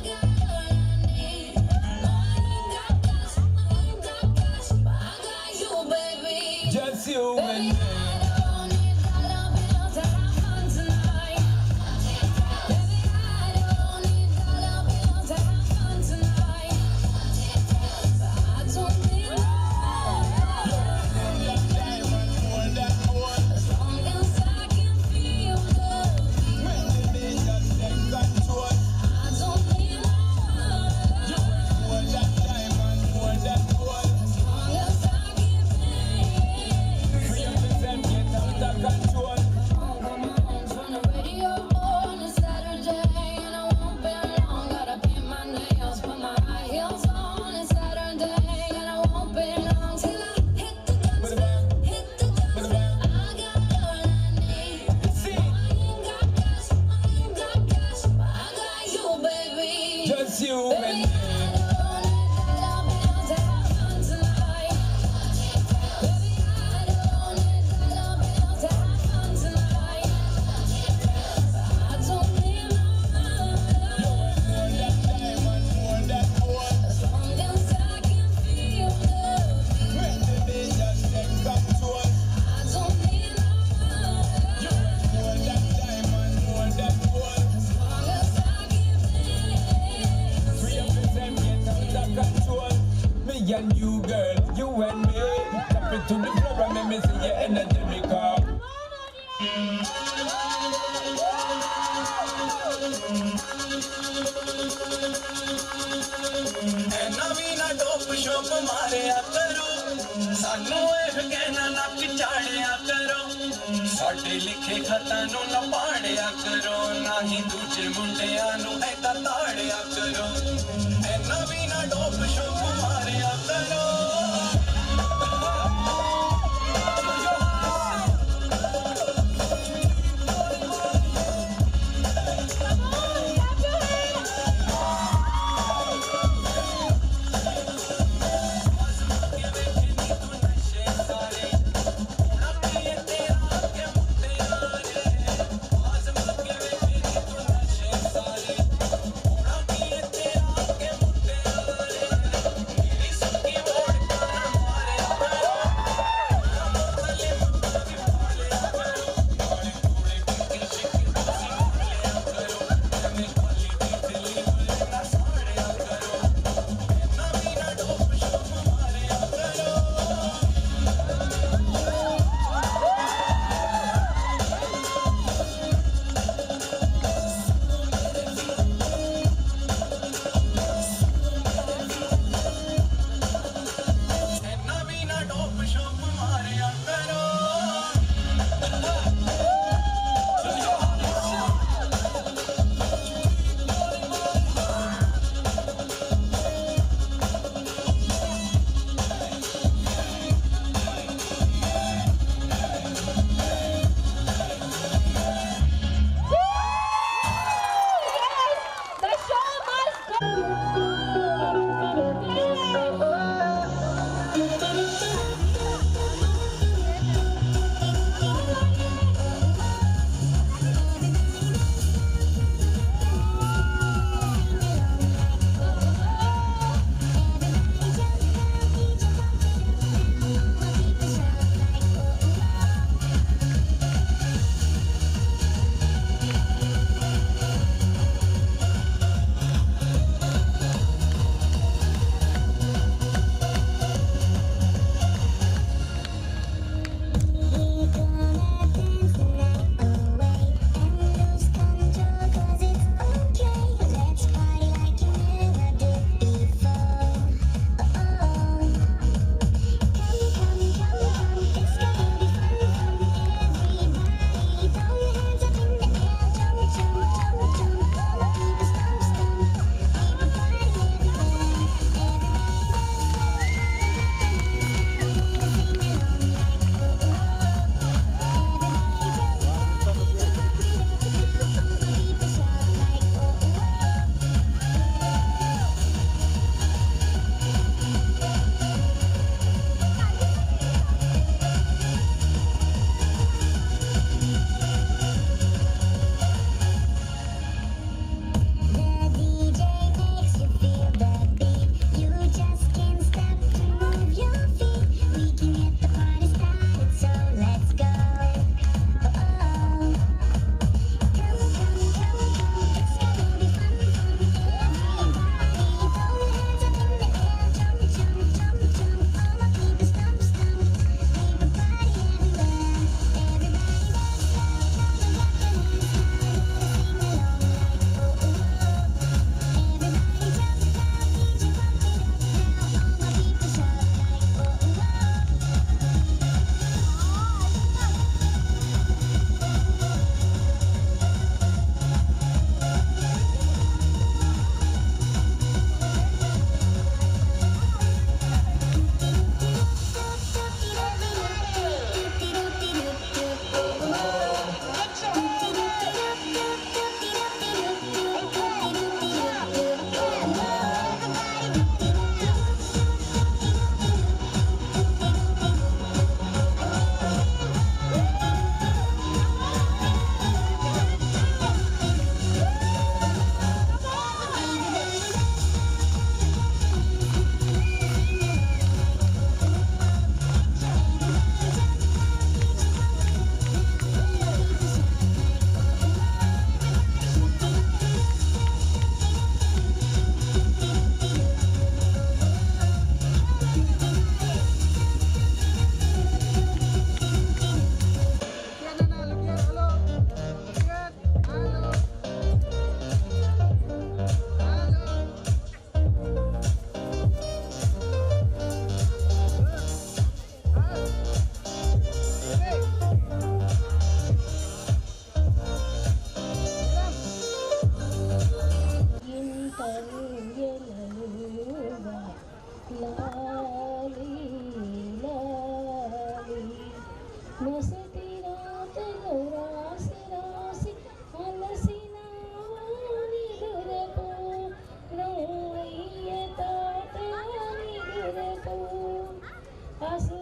got all I need. Just you and me. ਇਹ ਕਹਿਣਾ ਨਾ ਚਾੜਿਆ ਕਰੋ ਸਾਡੇ ਲਿਖੇ ਖਤਾਂ ਨੂੰ ਨਾ ਪਾੜਿਆ ਕਰੋ ਨਾ ਹੀ ਦੂਜੇ ਮੁੰਡਿਆਂ ਨੂੰ ਐਦਾਂ ਤਾੜਿਆ ਕਰੋ ਐਨਾ ਵੀ ਨਾ ਡੋਪ ਸ਼ੋਪ ਮਾਰਿਆ ਕਰੋ तेरा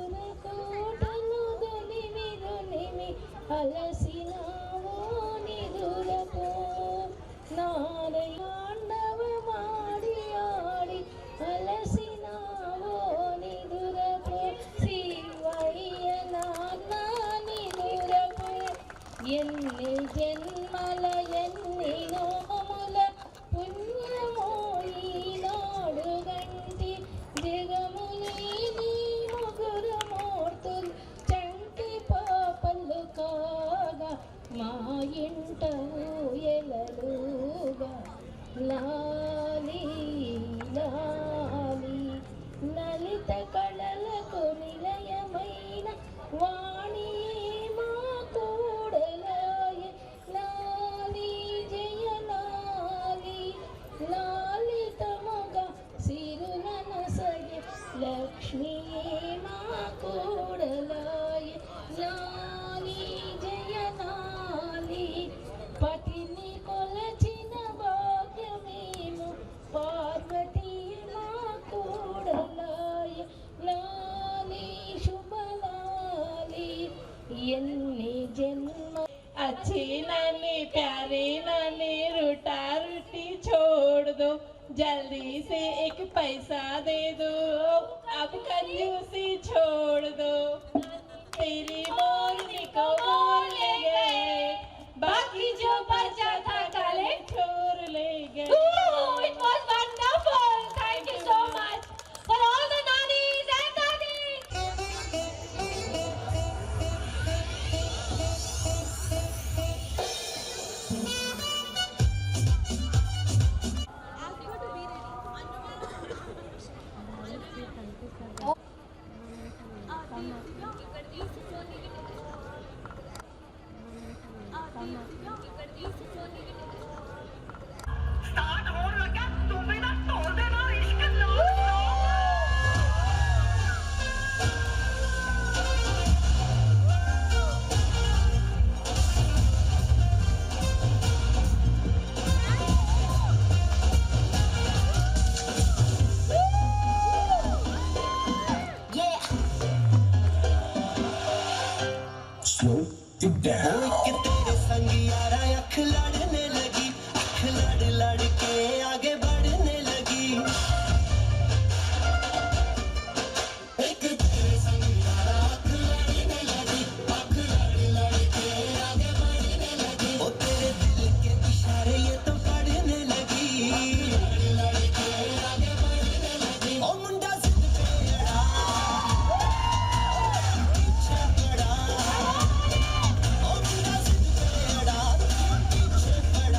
కోటను దొలిమి అలసినావో నిదురపో నారయాండవమాడి ఆడి అలసినావో నిదురపో శివయ్య నాన్న నిదురపో ఎన్ని జన్మల ఎన్ని నోముల పుణ్యమో ఈనాడు గంటి జగముని నీ ముగ్గురు మూర్తులు చంటి పాపలు కాగా మా ఇంట ఊయలలుగా లాలి లాలి లలిత కళలకు నిలయమైన వాణి మా కూడలాయ లాలి జయ లాలి లాలితముగా సిరులనసయ లక్ష్మీ మా కూడలాయ లాలి జయ లాలి పతిని కొలచిన భాగ్యమేము పార్వతీ మా కూడలాయ లాలి శుభలాలి ఎన్ని జన్మ अच्छी नानी प्यारी नानी रूठा रूठी छोड़ दो जल्दी से एक पैसा दे दो अब कंजूसी छोड़ दो तेरी मोरनी को मोर ले गए बाकी जो बचा था काले छोर ले गए It was wonderful. Thank you so much for all the nannies and daddies. Start हो लगा तू भी ना तोड़ देना इश्क लो Slow it down. तेरे संग यारा अख लड़ने लगी अख लड़ लड़ के आगे बढ़ने लगी एक तेरे संग यारा अख लड़ने लगी अख लड़ लड़ के आगे बढ़ने लगी ओ तेरे दिल के इशारे ये तो पढ़ने लगी लड़ लड़ के आगे बढ़ने लगी ओ मुंडा जिद पे अड़ा पीछे पड़ा ओ मुंडा जिद पे अड़ा पीछे पड़ा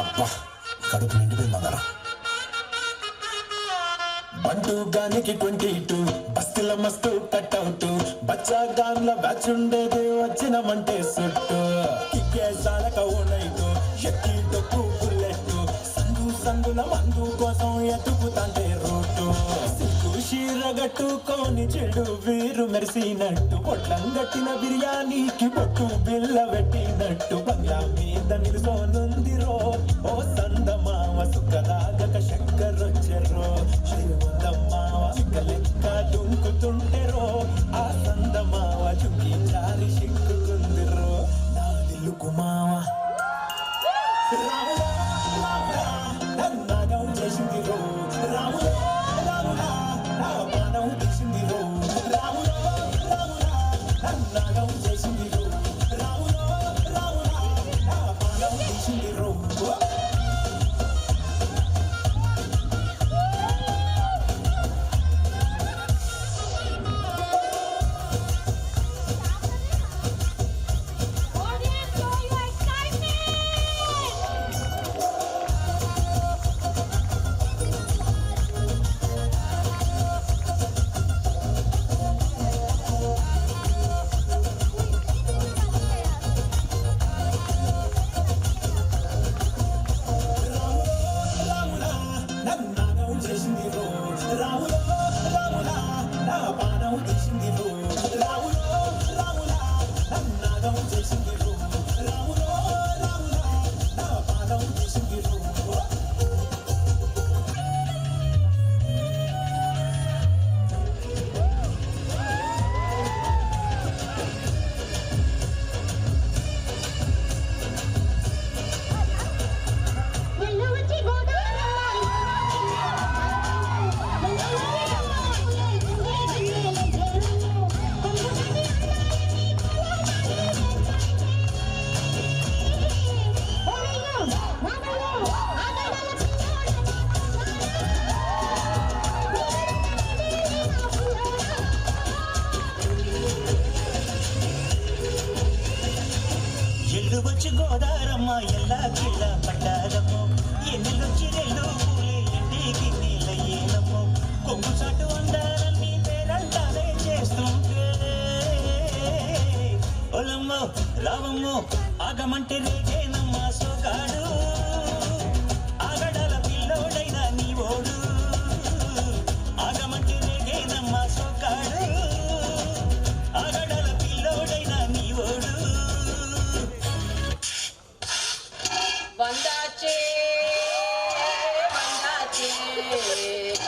అబ్బా కడుపు నిండిపోయింది మందర బంటూ గానికి 22 బస్తీల మస్తు కట్అవుట్ బచ్చా గాన్ల బ్యాచ్ ఉండేది వచ్చినమంటే సుట్టు కిక్కేసాలక ఓనైటు ఎక్కి డొక్కు బుల్లెట్ సందుల మందు కోసం ఎతుకుతాంటే రూటు సిగ్గు షీరగట్టుకొని చెడు వీరు మెరిసినట్టు పొట్లం గట్టిన బిర్యానీకి పొట్టు బిల్ల పెట్టినట్టు బంగ్లా మీద నిలుసోనుందిరో ఓ సందమామ సుఖదాగక శంకరొచ్చెర్రో శ్రీమందమ్మావ చిక్కలెక్క దుంకుతుంటెరో ఆ సందమావ చుక్కి జారి సిక్కుకుందిరో నా దిల్లుకు మావ రాములా రాములా నన్నగం చేసిందిరో రాములా రాములా నా పానం తీసిందిరో రాములా రాములా నన్నగం చేసిందిరో రాములా రాములా నా పానం తీసిందిరో వచ్చి గోదారమ్మ ఎల్లా కిళ్ళ పడ్డారమ్మో ఎన్నెలొచ్చి రెల్లు పూలే ఇంటికి నీళ్ళయ్యేనమ్మో కొంగు చాటు అందాలన్నీ పేరంటానే చేస్తుంటే ఒలమ్మో రావమ్మో ఆగమంటే రేగేనమ్మ సోగాడు ఆగడాల పిల్లోడైన నీ ఓడు ఆగమంటే రేగేనమ్మ సోగాడు ఆగడాల పిల్లోడైన నీ ఓడు வந்தாச்சே வந்தாச்சே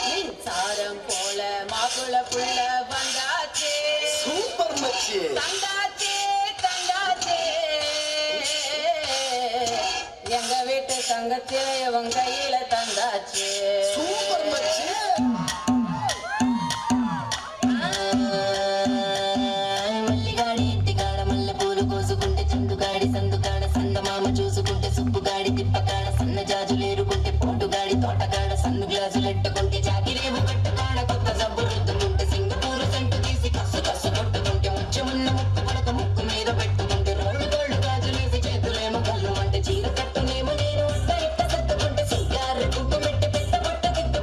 மின்சாரம் போல மாப்பிள புள்ள வந்தாச்சே சூப்பர் மச்சி தந்தாச்சே தந்தாச்சே எங்க வீட்டு தங்கச்சில இவன் கையில தந்தாச்சே சூப்பர் மச்சி మల్లిగాడి ఇంటికాడ మల్లె పూలు కోసుకుంటే చిందుగాడి సందుకాడ సందమామ చూసుకుంటే సుబ్బుగాడి తిప్పకాడ సన్న జాజులేరుకుంటే పోటుగాడి తోటకాడ సన్ను గ్లాసులెట్టుకుంటే జాగిరేవు కట్టుకాడ కొత్త సబ్బు రుద్దుకుంటే సింగపూరు సెంటు తీసి కస్సు కస్సు కొట్టుకుంటే ముచ్చమున్న ముక్కు పడక ముక్కు మీద పెట్టుకుంటే రోడ్డు గోళ్ళు గాజులేసి చేతులేమో కళ్ళు అంటే చీర కట్టునేమో నేను వంట ఇట్ట సర్దుకుంటే సిగ్గారు కుంకు పెట్టి పెట్ట పట్ట దిద్దు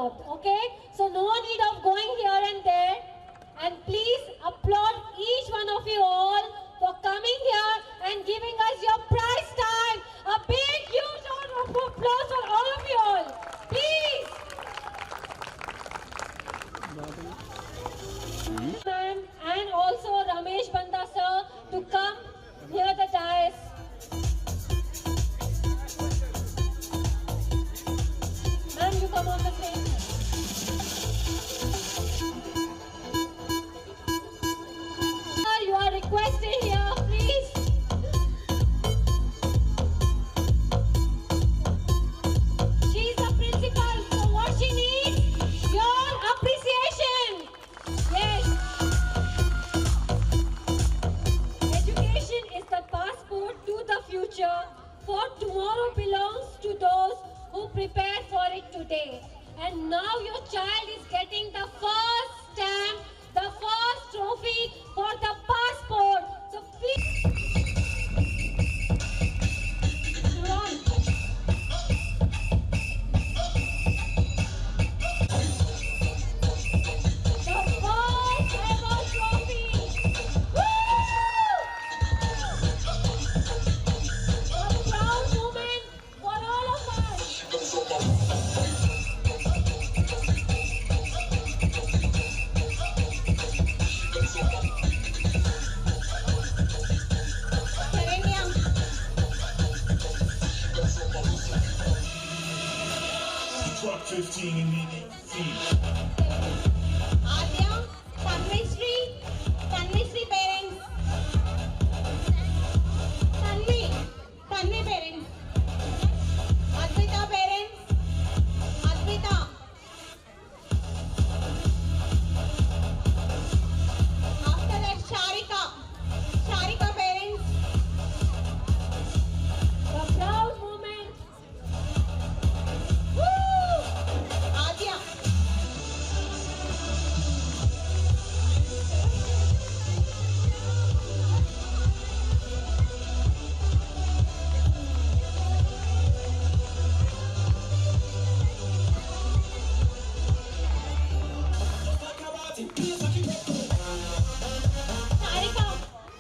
disturbed, okay? So no need of going here and there. And please applaud each one of you all for coming here and giving us your prize time. A big, huge round of applause for all of you all. Please. Ma'am, and also Ramesh Banda sir to come near the dais. Ma'am, you come on the stage. You are requested here, please. She's the principal, so what she needs? Your appreciation. Yes. Education is the passport to the future, for tomorrow belongs to those who prepared for it today. And now your child is getting the first stamp, the first trophy for the passport. So please. Run. The first ever trophy. Woo! A proud moment for all of us. Truck 15 in the seat. Adya, Tanvi parents. Tanvi parents. Advita parents. Advita. After that, Sharika parents. The proud moment. Woo! Adya.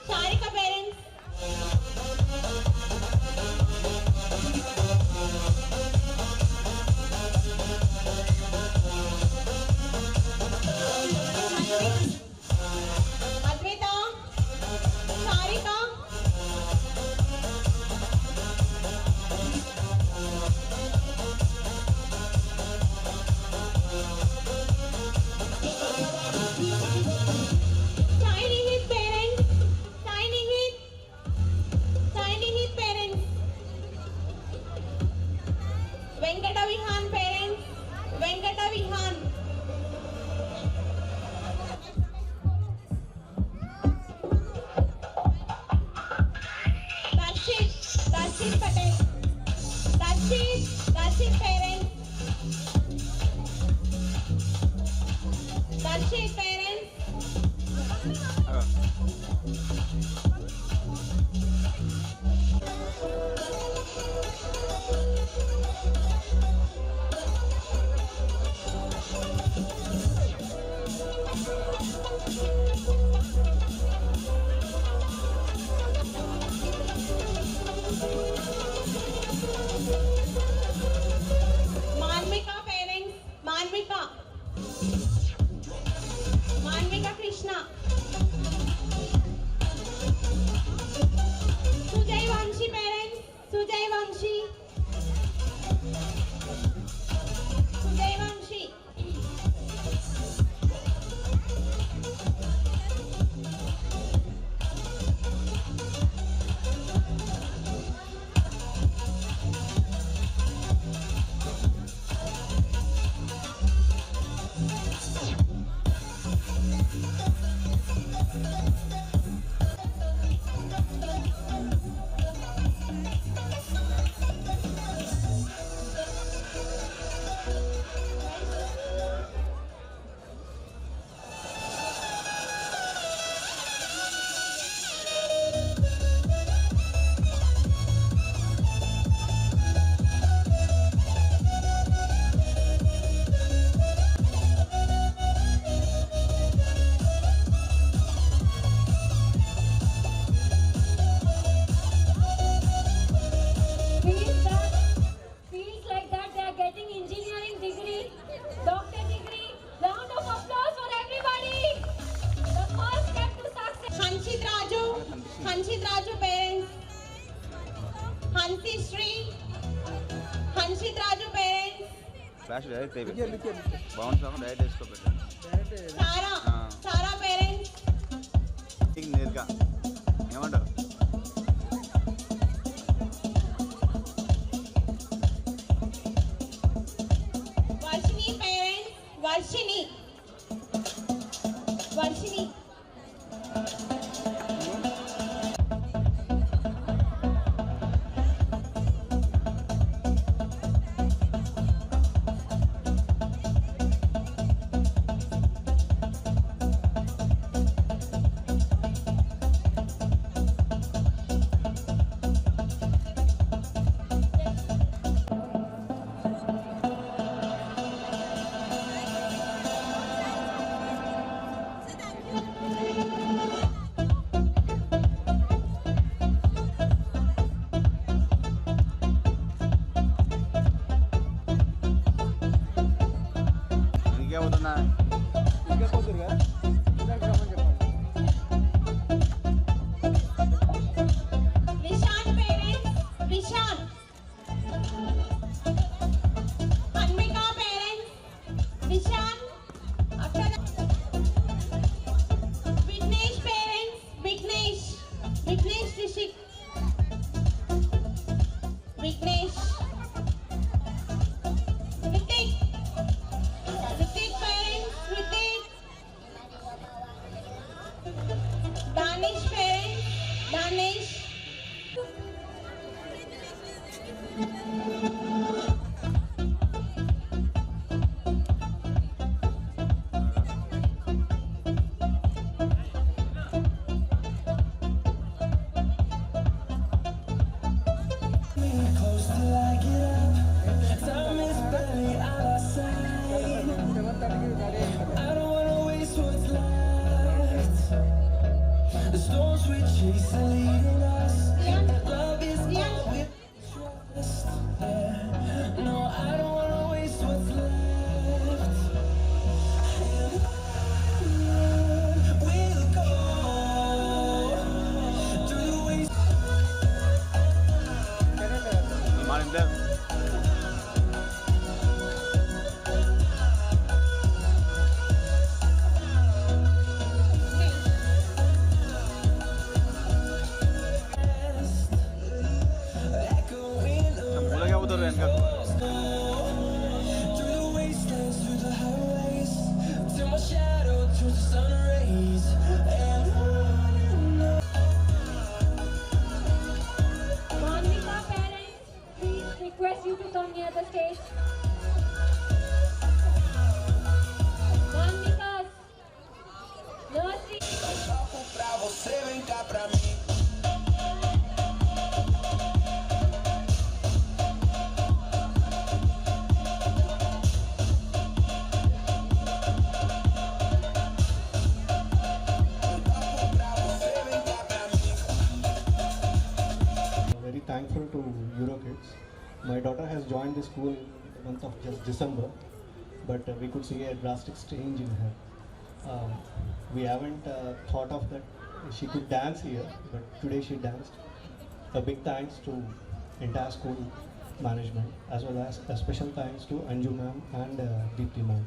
Sharika parents. Advita, Sharika. Signing his parents. Signing his parents. Venkata Vihan parents. Venkata Vihan. Darshit Patel. Darshit parents. Darshit parents. Manvika parents. Manvika. Flash direct అయిపోయింది bounce కాకుండా direct వేసుకోబెట్టాను Sara parents నేరుగా ఏమంటారు Varshini parents Varshini ఇంకేమవుతున్నా Vishan parents Vishan Anvika parents Vishan అక్కడ Vignesh parents Vignesh Rishik Vignesh Ritik parents Ritik Danish parents Danish Close till I get up. Time is barely on our side. I don't wanna waste what's left. The storms we chase are leading us. Love is all we trust. Yeah. No, I don't wanna waste what's left. And we'll go through the waste. Morning there. మూలగా అవుతారు వెనకకు Through the wastelands, through the highways, till my shadow turns to sun rays. And Monica parents, please request you to come near the stage. Monica's nursery. pra você, vem cá pra mim. Very thankful to EuroKids. My daughter has joined the school in the month of just December, but we could see a drastic change in her. We haven't thought of that she could dance here, but today she danced. A big thanks to entire school management, as well as a special thanks to Anju ma'am and Deepthi ma'am.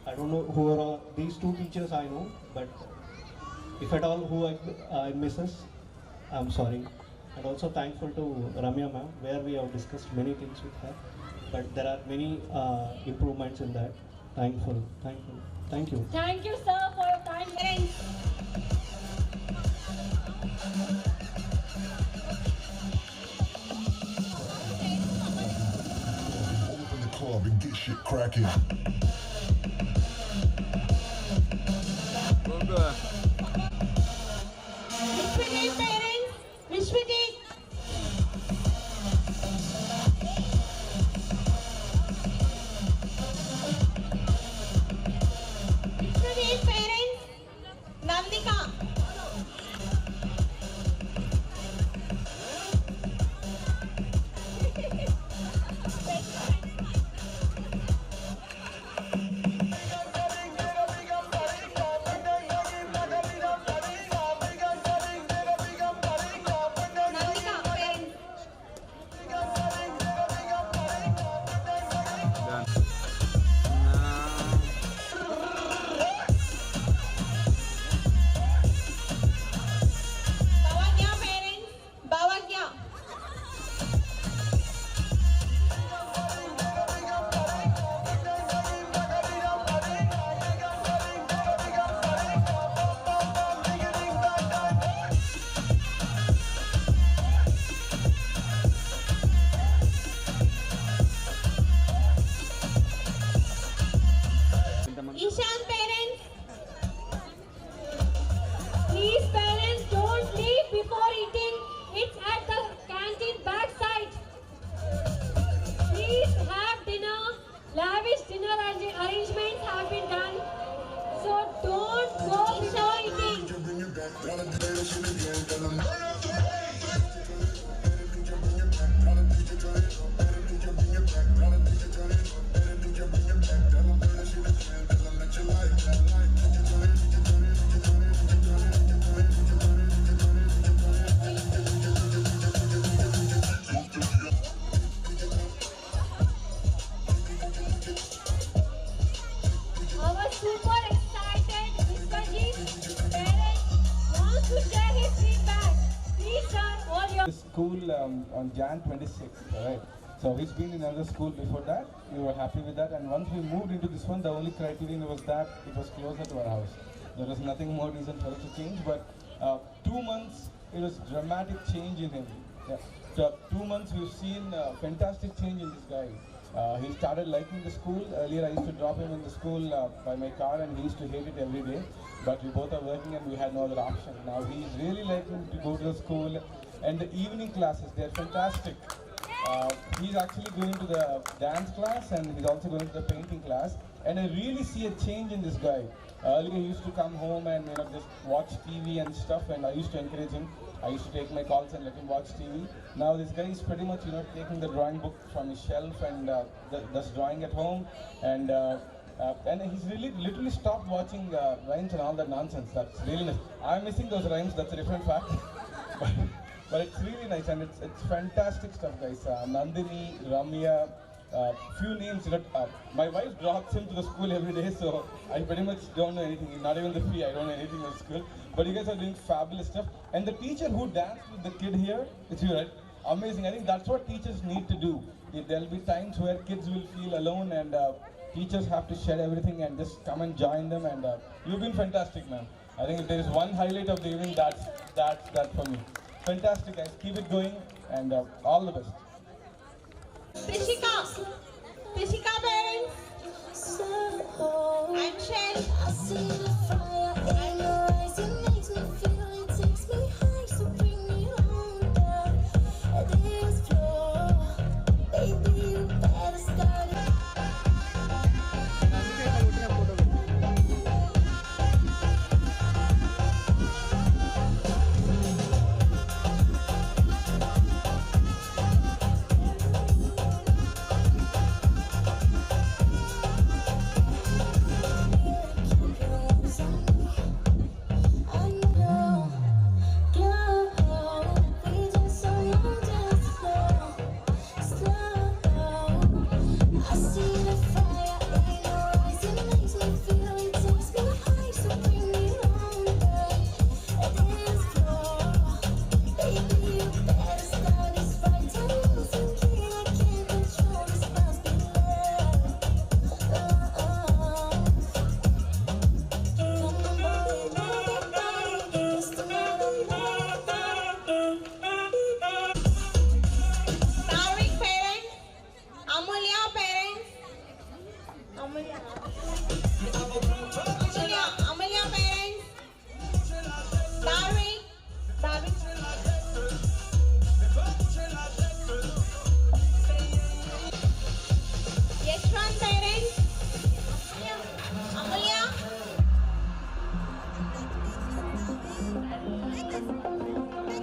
I don't know who are all, these two teachers I know, but if at all who I misses, I'm sorry. And also thankful to Ramya ma'am, where we have discussed many things with her, but there are many improvements in that. Thankful. Thank you. Thank you, sir, for your kind parents. Open the club and get shit cracking. Vishwadip parents, Vishwadip. Vishwadip parents, Nandika. lavish dinner arrangements have been done. So don't go without eating. Our super excited Mr. G's parent wants to share his feedback. Please, sir, all your School on Jan 26th, right? So he's been in another school before that. We were happy with that, and once we moved into this one, the only criterion was that it was closer to our house. There was nothing more reason for us to change, but 2 months, it was dramatic change in him. Yeah. So 2 months, we've seen fantastic change in this guy. He started liking the school. Earlier, I used to drop him in the school by my car, and he used to hate it every day. But we both are working, and we had no other option. Now he's really liking to go to the school, and the evening classes, they're fantastic. He's actually going to the dance class, and he's also going to the painting class. And I really see a change in this guy. Earlier, he used to come home and just watch TV and stuff, and I used to encourage him. I used to take my calls and let him watch TV. Now this guy is pretty much taking the drawing book from his shelf and does drawing at home, and he's really literally stopped watching rhymes and all that nonsense. That's really nice. I'm missing those rhymes. That's a different fact. But it's really nice, and it's fantastic stuff, guys. Nandini, Ramya, few names. My wife drops him to the school every day, so I pretty much don't know anything. Not even the fee. I don't know anything about school. But you guys are doing fabulous stuff. And the teacher who danced with the kid here, it's you, right? Amazing. I think that's what teachers need to do. There'll be times where kids will feel alone, and teachers have to shed everything and just come and join them. And you've been fantastic, man. I think if there is one highlight of the evening, that's that for me. Fantastic, guys. Keep it going, and all the best. Prishika parents, I'm Shell. I see the fire in your eyes, it makes me feel, it takes me high, so bring me on down at this floor. Baby, you better start it.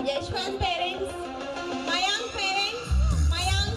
Yashwant parents, Mayank parents, Mayank,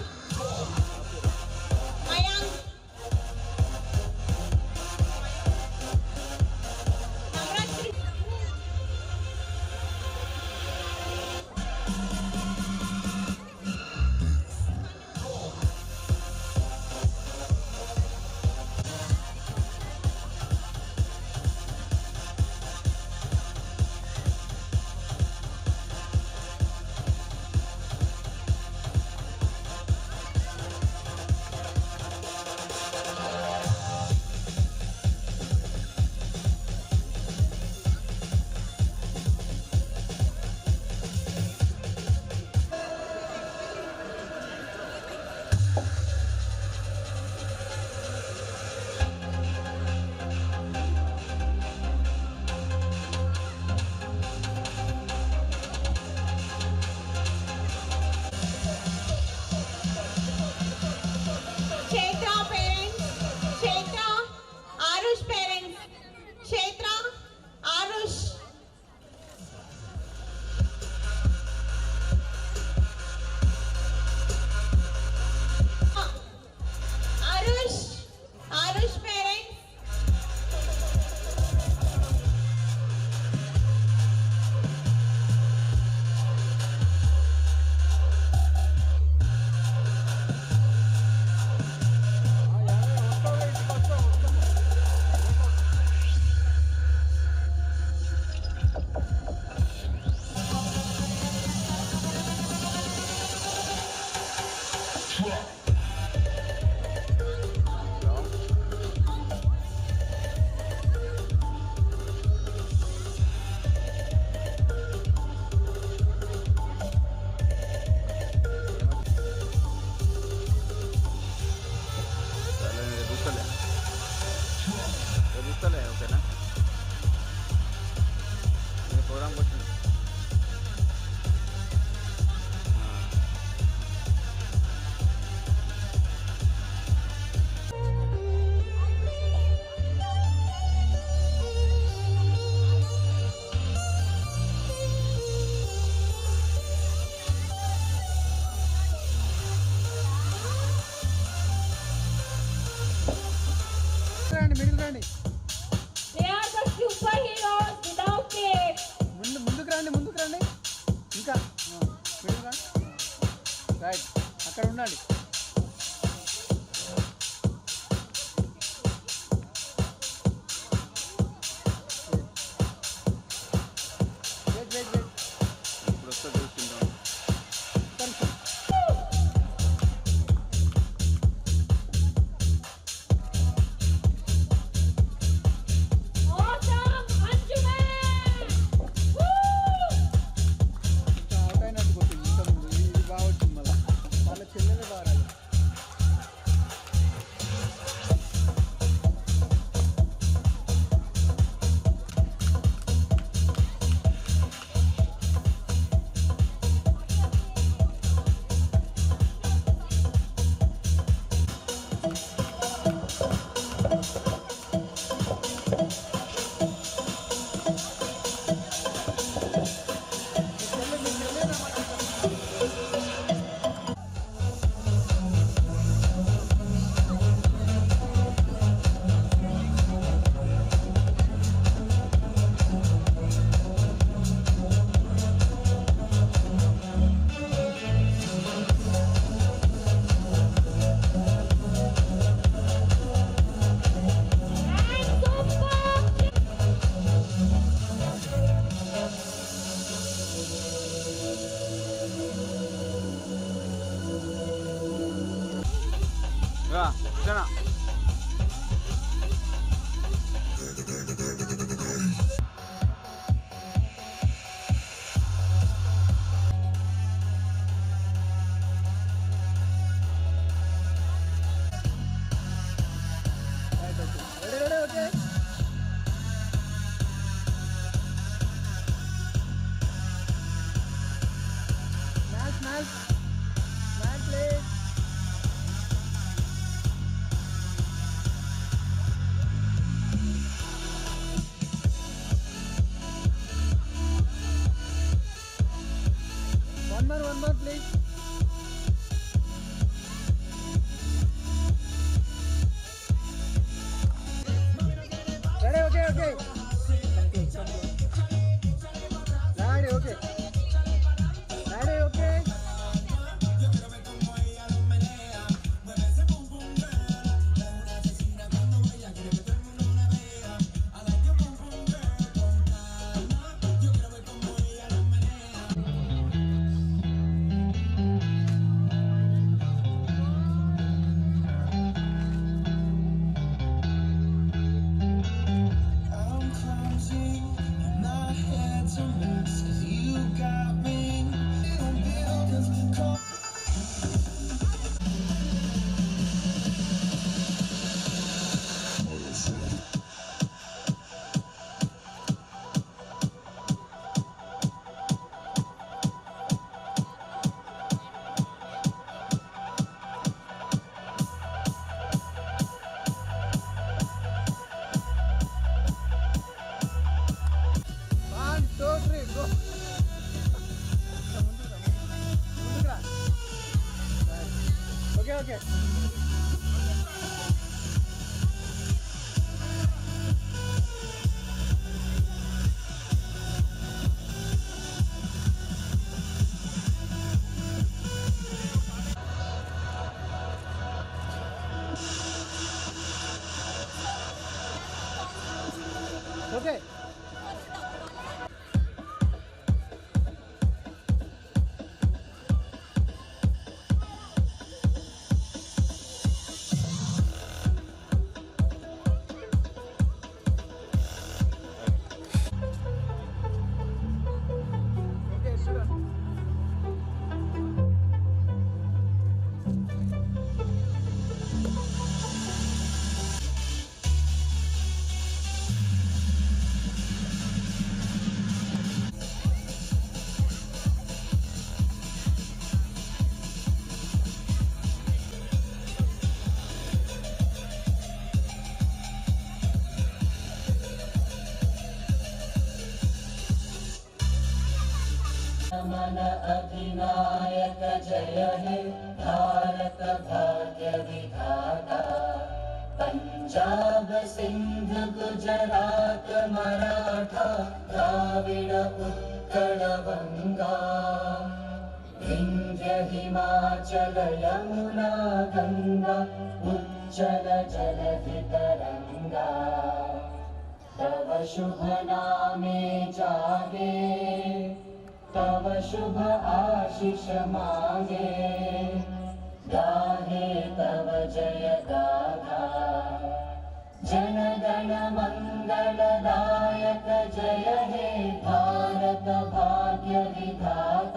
middle రండి They are the superheroes without capes. ముందుకు రండి ఇంకా middle రండి right అక్కడ ఉండండి wait ఇప్పుడు వస్తా చూసుకుంటాం Awesome, Anjuman! Woo! అవుట్ అయినట్టు కొట్టింది ఇంతకుముందు ఇది బాగా వచ్చింది మళ్ళీ వాళ్ళ చెల్లెలే బాగా రాలేదు. Sana. Okay. Nice, please. One more, please. Ready? Okay. Ready? Okay. Ready? Okay. I'm clumsy, my head's a mess, 'cause you got me. One, two, three, go. Okay. Okay. मन अधिनायक जय हे भारत भाग्य विधाता पंजाब सिंध गुजरात मराठा द्राविड उत्कल बंगा विंध्य हिमाचल यमुना गंगा उच्चल जलधि तरंगा तव शुभ नामे जागे तव शुभ आशीष मांगे गाहे तव जय गाथा जन गण मंगलदायक जय हे भारत भाग्य विधाता